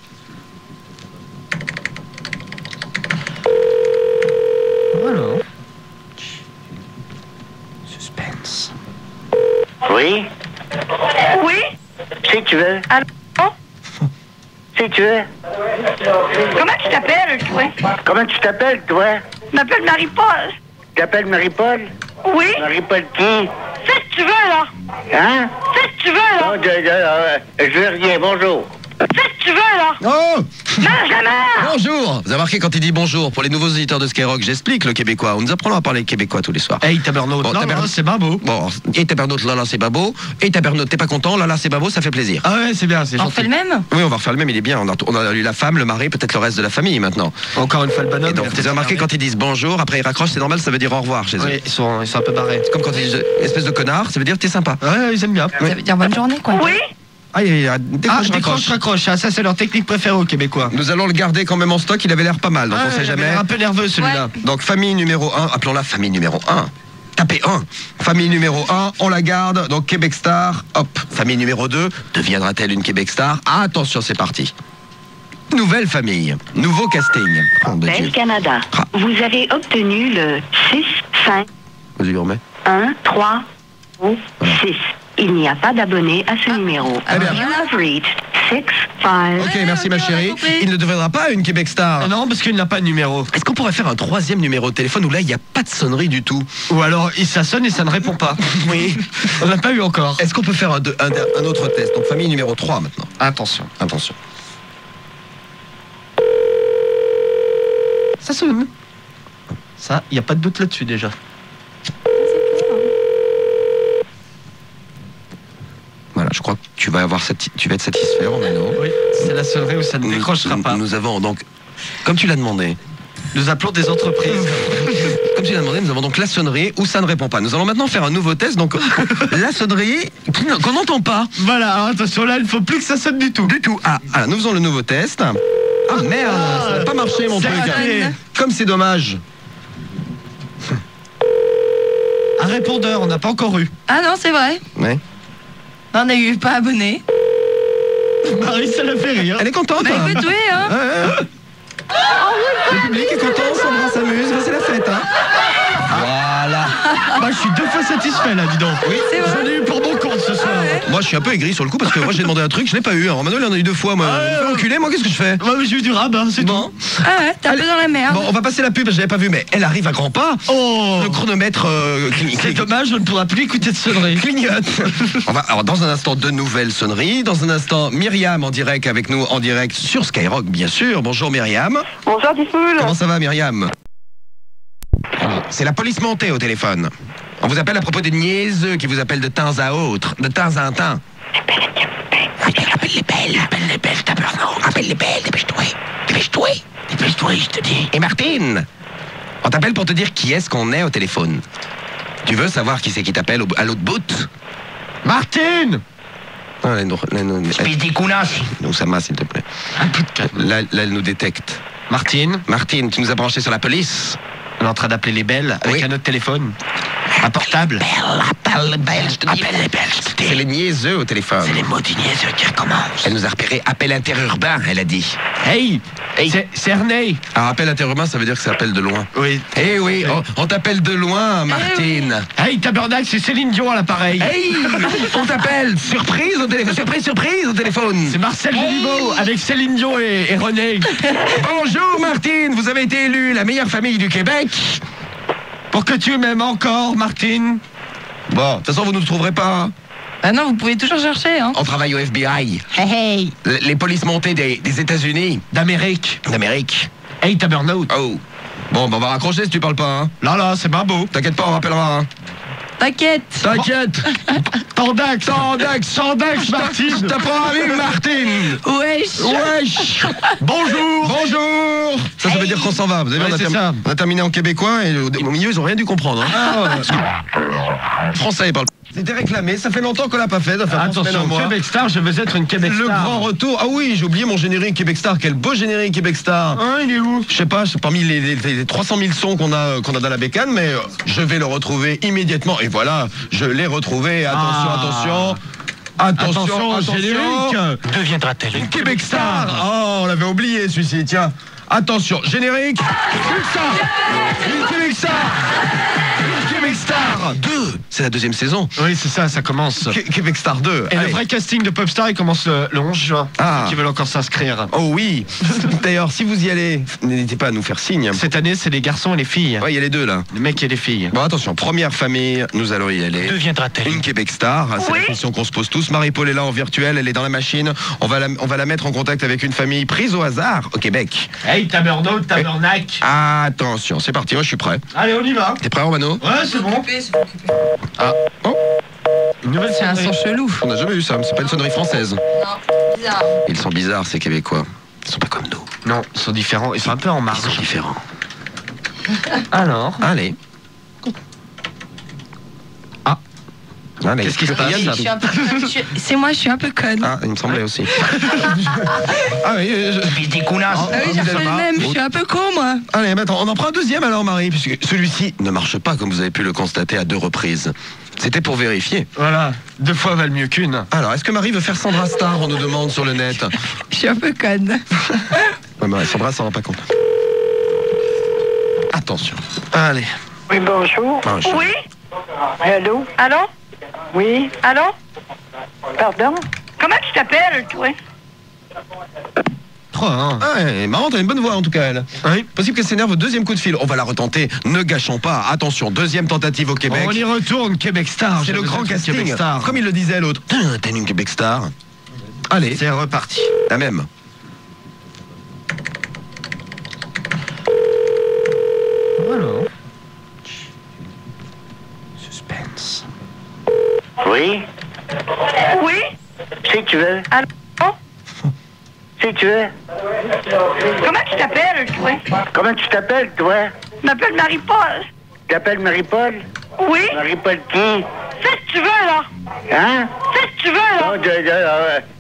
Voilà. Suspense. Oui? Oui? Si tu veux. Allô? Si tu veux. Comment tu t'appelles, toi? Comment tu t'appelles, toi? Je m'appelle Marie-Paul. Tu t'appelles Marie-Paul? Oui? Marie-Paul qui? Fais ce que tu veux, là. Hein? Fais ce que tu veux, là. Non, je veux rien. Bonjour. Fais ce que tu veux, là. Oh! Mange la mère! Bonjour! Vous avez remarqué quand il dit bonjour, pour les nouveaux auditeurs de Skyrock, j'explique le québécois. Nous apprenons à parler québécois tous les soirs. Hey, tabernacle. Bon, Là, c'est babo. Bon, et tabernacle, là, c'est babo. Et tabernacle, t'es pas content, là, c'est babo, ça fait plaisir. Ah ouais, c'est bien, c'est gentil. On fait le même? Oui, on va refaire le même, il est bien. On a eu la femme, le mari, peut-être le reste de la famille maintenant. Encore une fois, le bonhomme. Et donc, vous avez remarqué quand ils disent bonjour, après ils raccrochent, c'est normal, ça veut dire au revoir chez eux. Oui, ils sont un peu barrés. C'est comme quand ils disent espèce de connard, ça veut dire t'es sympa. Ouais, ils aiment bien. Ça veut dire bonne journée, quoi. Oui? Décroche, raccroche. Ça, c'est leur technique préférée aux Québécois. Nous allons le garder quand même en stock, il avait l'air pas mal, donc on sait jamais. Un peu nerveux celui-là. Donc famille numéro 1, appelons-la famille numéro 1. Tapez 1. Famille numéro 1, on la garde, donc Québec Star, hop. Famille numéro 2, deviendra-t-elle une Québec Star? Attention, c'est parti. Nouvelle famille, nouveau casting. Bel Canada. Vous avez obtenu le 6, 5, Vas-y, remets. 1, 3 ou 6. Il n'y a pas d'abonné à ce numéro. You have reached 6, 5. Ok, merci ma chérie. Il ne deviendra pas une Québec Star. Non, parce qu'il n'a pas de numéro. Est-ce qu'on pourrait faire un 3e numéro de téléphone où là, il n'y a pas de sonnerie du tout? Ou alors, ça sonne et ça ne répond pas. Oui. On n'a pas eu encore. Est-ce qu'on peut faire un autre test? Donc famille numéro 3 maintenant. Attention. Attention. Ça sonne. Ça, il n'y a pas de doute là-dessus déjà. Voilà, je crois que tu vas être satisfait, Romano. Oui, c'est la sonnerie où ça ne décrochera pas. Nous avons donc, comme tu l'as demandé, nous appelons des entreprises. Comme tu l'as demandé, nous avons donc la sonnerie où ça ne répond pas. Nous allons maintenant faire un nouveau test, donc la sonnerie qu'on n'entend pas. Voilà, alors attention là, il ne faut plus que ça sonne du tout. Du tout. Ah, alors nous faisons le nouveau test. Ah merde, ça n'a pas marché mon truc. Raté. Comme c'est dommage. Un répondeur, on n'a pas encore eu. Ah non, c'est vrai. Ouais. On n'a eu pas abonné. Marie, ça l'a fait rire. Elle est contente. Bah écoute, oui, hein. Le public est content, Sandra s'amuse, c'est la fête, hein. Wow. Moi, je suis 2 fois satisfait, là, dis donc. Oui, c'est vrai. J'en ai eu pour mon compte ce soir. Moi, je suis un peu aigri sur le coup parce que moi, j'ai demandé un truc, je l'ai pas eu. Alors, Manuel, il en a eu 2 fois. Moi, enculé, moi, qu'est-ce que je fais? Moi, j'ai eu du rabat, c'est bon. tout. Ah ouais, t'es un peu dans la merde. Bon, on va passer la pub, j'avais pas vu, mais elle arrive à grands pas. Oh. Le chronomètre c'est dommage, je ne pourrai plus écouter de sonnerie. Clignote. Alors, dans un instant, de nouvelles sonneries. Dans un instant, Myriam en direct avec nous, en direct sur Skyrock, bien sûr. Bonjour Myriam. Bonjour Diffoul. Comment ça va Myriam? C'est la police montée au téléphone. On vous appelle à propos des niaiseux qui vous appellent de temps à autre, de temps en temps. Appelle les belles, tabarnak. Appelle les belles, dépêche-toi, je te dis. Et Martine, on t'appelle pour te dire qui est-ce qu'on est au téléphone. Tu veux savoir qui c'est qui t'appelle à l'autre bout? Martine! Oussama, s'il te plaît. Un peu de calme. Là, elle nous détecte. Martine, tu nous as branché sur la police. On est en train d'appeler les belles avec un autre téléphone. Un portable. Appelle les belles, je te dis. C'est les niaiseux au téléphone. C'est les maudits niaiseux qui recommencent. Elle nous a repéré appel interurbain, elle a dit. Hey. C'est Ernest. Alors, appel interurbain, ça veut dire que ça appelle de loin. Oui. Eh oui, on t'appelle de loin, Martine. Hey, tabarnak, c'est Céline Dion à l'appareil. Hey, on t'appelle. Surprise au téléphone. Surprise au téléphone. C'est Marcel Deliveau avec Céline Dion et René. Bonjour, Martine. Vous avez été élue la meilleure famille du Québec. Pour que tu m'aimes encore, Martine. Bon, de toute façon, vous ne nous trouverez pas. Ah non, vous pouvez toujours chercher, hein. On travaille au FBI. Hey. Les polices montées des États-Unis. D'Amérique. Hey, tabarnak. Oh. Bon, on va raccrocher si tu parles pas, hein. Là, c'est pas beau. T'inquiète pas, on rappellera, hein. T'inquiète. Tandax, Martine. Je t'apprends à vivre, Martine. Wesh. Bonjour. Ça veut dire qu'on s'en va. Vous avez vu, on a terminé en québécois et au milieu, ils ont rien dû comprendre. Hein. Français, ils parlent. C'était réclamé, ça fait longtemps qu'on l'a pas fait. Attention, Québec Star, je veux être une Québec Star. Le grand retour. Ah oui, j'ai oublié mon générique Québec Star. Quel beau générique Québec Star. Il est où? Je sais pas, c'est parmi les 300 000 sons qu'on a dans la bécane, mais je vais le retrouver immédiatement. Et voilà, je l'ai retrouvé. Attention, générique. Deviendra-t-elle une Québec Star? Oh, on l'avait oublié celui-ci, tiens. Attention, générique. Une Québec Star. Québec Star 2. C'est la 2e saison. Oui, c'est ça commence. Québec Star 2. Et le vrai casting de Popstar, il commence le 11 juin. Ah. Qui veulent encore s'inscrire. Oh oui. D'ailleurs, si vous y allez, n'hésitez pas à nous faire signe. Cette année, c'est les garçons et les filles. Ouais, il y a les deux là. Les mecs et les filles. Bon, attention, première famille, nous allons y aller. Deviendra-t-elle une Québec Star? C'est la question qu'on se pose tous. Marie-Paul est là en virtuel, elle est dans la machine. On va la mettre en contact avec une famille prise au hasard au Québec. Hey, tabernacle. Attention, c'est parti, moi je suis prêt. Allez, on y va. T'es prêt, Romano? Ouais, c'est bon. Ah, oh. Une nouvelle, c'est un son chelou. On n'a jamais vu ça, c'est pas une sonnerie française. Non, bizarre. Ils sont bizarres, ces Québécois. Ils sont pas comme nous. Non, ils sont différents. Ils sont un peu en marge. Ils sont différents. Alors, allez. Allez. Qu'est-ce qui se passe? C'est moi, je suis un peu conne. Ah, il me semblait aussi. Ah oui, j'ai refait le même, je suis un peu con, moi. Allez, attends, on en prend un deuxième alors, Marie, puisque celui-ci ne marche pas, comme vous avez pu le constater à 2 reprises. C'était pour vérifier. Voilà, 2 fois valent mieux qu'une. Alors, est-ce que Marie veut faire Sandra Star? On nous demande sur le net. Je suis un peu conne. Ouais, mais Sandra s'en rend pas compte. Attention. Allez. Oui, bonjour. Oui. Allô? Allô? Oui. Allô? Pardon? Comment tu t'appelles, toi? Ah, ouais, marrant, t'as une bonne voix en tout cas, elle. Oui. Possible qu'elle s'énerve au 2e coup de fil. On va la retenter. Ne gâchons pas. Attention, 2e tentative au Québec. On y retourne, Québec Star. C'est le grand casting. Comme il le disait l'autre. T'as une Québec Star. Allez. C'est reparti. La même. Voilà. Suspense. Oui? Oui? Si tu veux. Allô? Si tu veux. Comment tu t'appelles, toi? Comment tu t'appelles, toi? Je m'appelle Marie-Paul. Tu t'appelles Marie-Paul? Oui? Marie-Paul qui? Fais ce que tu veux, là. Hein? Fais ce que tu veux, là. Non,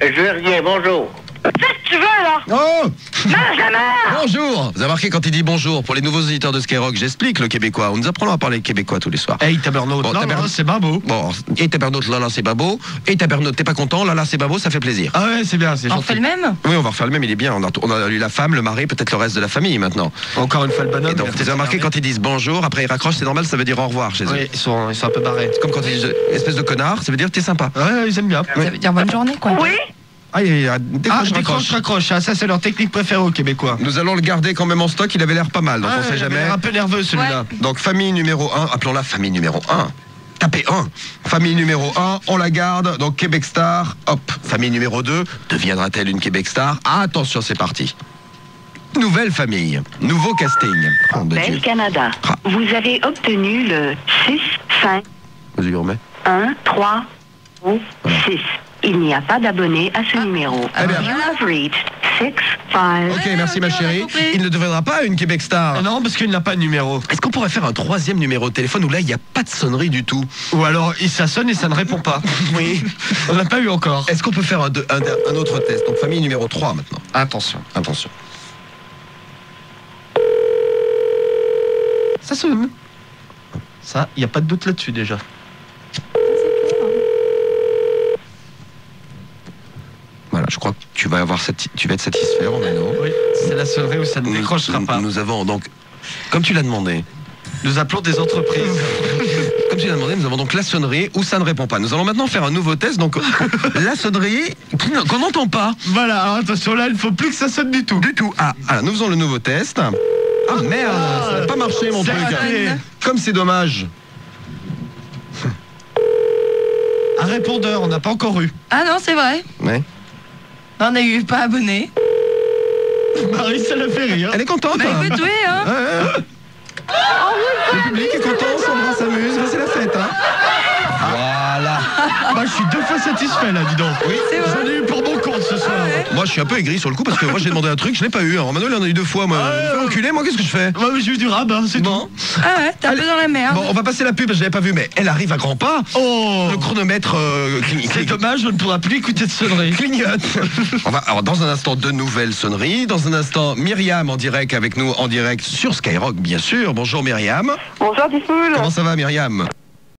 je veux rien, bonjour. Fais ce que tu tu veux, là? Oh! Mange la mère! Bonjour! Vous avez remarqué quand il dit bonjour, pour les nouveaux auditeurs de Skyrock, j'explique le québécois. On nous apprend à parler québécois tous les soirs. Hey, tabernaute, Bon, là, c'est babo. Bon, et tabernaute, là, c'est babo. Et tabernaute, t'es pas content, là, c'est babo, ça fait plaisir. Ah ouais, c'est bien, c'est gentil. On fait le même? Oui, on va refaire le même, il est bien. On a lu la femme, le mari, peut-être le reste de la famille maintenant. Encore une fois le bonhomme. Et donc, vous avez remarqué quand ils disent bonjour, après ils raccrochent, c'est normal, ça veut dire au revoir chez eux. Oui, ils sont un peu barrés. C'est comme quand ils disent espèce de connard, ça veut dire t'es sympa. Ouais, ils aiment bien. Ça veut dire bonne journée, quoi. Oui? Ah, décroche, raccroche. Ah, ça, c'est leur technique préférée aux Québécois. Nous allons le garder quand même en stock, il avait l'air pas mal, donc on sait Il a jamais. l'air un peu nerveux, celui-là. Donc, famille numéro 1, appelons-la famille numéro 1. Tapez 1. Famille numéro 1, on la garde. Donc, Québec Star, hop. Famille numéro 2, deviendra-t-elle une Québec Star? Attention, c'est parti. Nouvelle famille, nouveau casting. Oh, de Dieu. Bel Canada. Vous avez obtenu le 6, 5, Vas-y, on remet. 1, 3, 6. Il n'y a pas d'abonné à ce numéro. Eh bien. You have reached 6, 5. Ok, merci ma chérie. Il ne deviendra pas une Québec Star. Non, parce qu'il n'a pas de numéro. Est-ce qu'on pourrait faire un troisième numéro de téléphone où là, il n'y a pas de sonnerie du tout? Ou alors, ça sonne et ça ne répond pas. Oui. On n'a pas eu encore. Est-ce qu'on peut faire un autre test? Donc, famille numéro 3 maintenant. Attention. Attention. Ça sonne. Ça, il n'y a pas de doute là-dessus déjà. Voilà, je crois que tu vas être satisfait, Romano. Oui, c'est la sonnerie où ça ne décrochera pas. Nous avons donc, comme tu l'as demandé, nous appelons des entreprises. Comme tu l'as demandé, nous avons donc la sonnerie où ça ne répond pas. Nous allons maintenant faire un nouveau test, donc la sonnerie qu'on n'entend pas. Voilà, alors attention, là, il ne faut plus que ça sonne du tout. Du tout. Ah, alors, nous faisons le nouveau test. Ah merde, ça n'a pas marché mon truc. Comme c'est dommage. Un répondeur, on n'a pas encore eu. Ah non, c'est vrai. Ouais. On a eu pas abonné. Marie, ça l'a fait rire. Elle est contente. Bah écoute, oui, hein. Le public est content, Sandra s'amuse, c'est la fête, hein. Voilà. Moi, je suis 2 fois satisfait, là, dis donc. Oui, j'en ai eu pour mon compte ce soir. Moi, je suis un peu aigri sur le coup parce que moi, j'ai demandé un truc, je n'ai pas eu. Romano, il en a eu 2 fois, moi. Je me fais enculer, moi, qu'est-ce que je fais? Moi, j'ai eu du rabat, c'est bon. Ah ouais, t'es un peu dans la merde. Bon, on va passer la pub, je l'avais pas vu, mais elle arrive à grands pas. Oh. Le chronomètre c'est dommage, on ne pourra plus écouter de sonnerie. Clignote. Alors, dans un instant, de nouvelles sonneries. Dans un instant, Myriam en direct avec nous, en direct sur Skyrock, bien sûr. Bonjour, Myriam. Bonjour, Diffoul. Comment ça va, Myriam?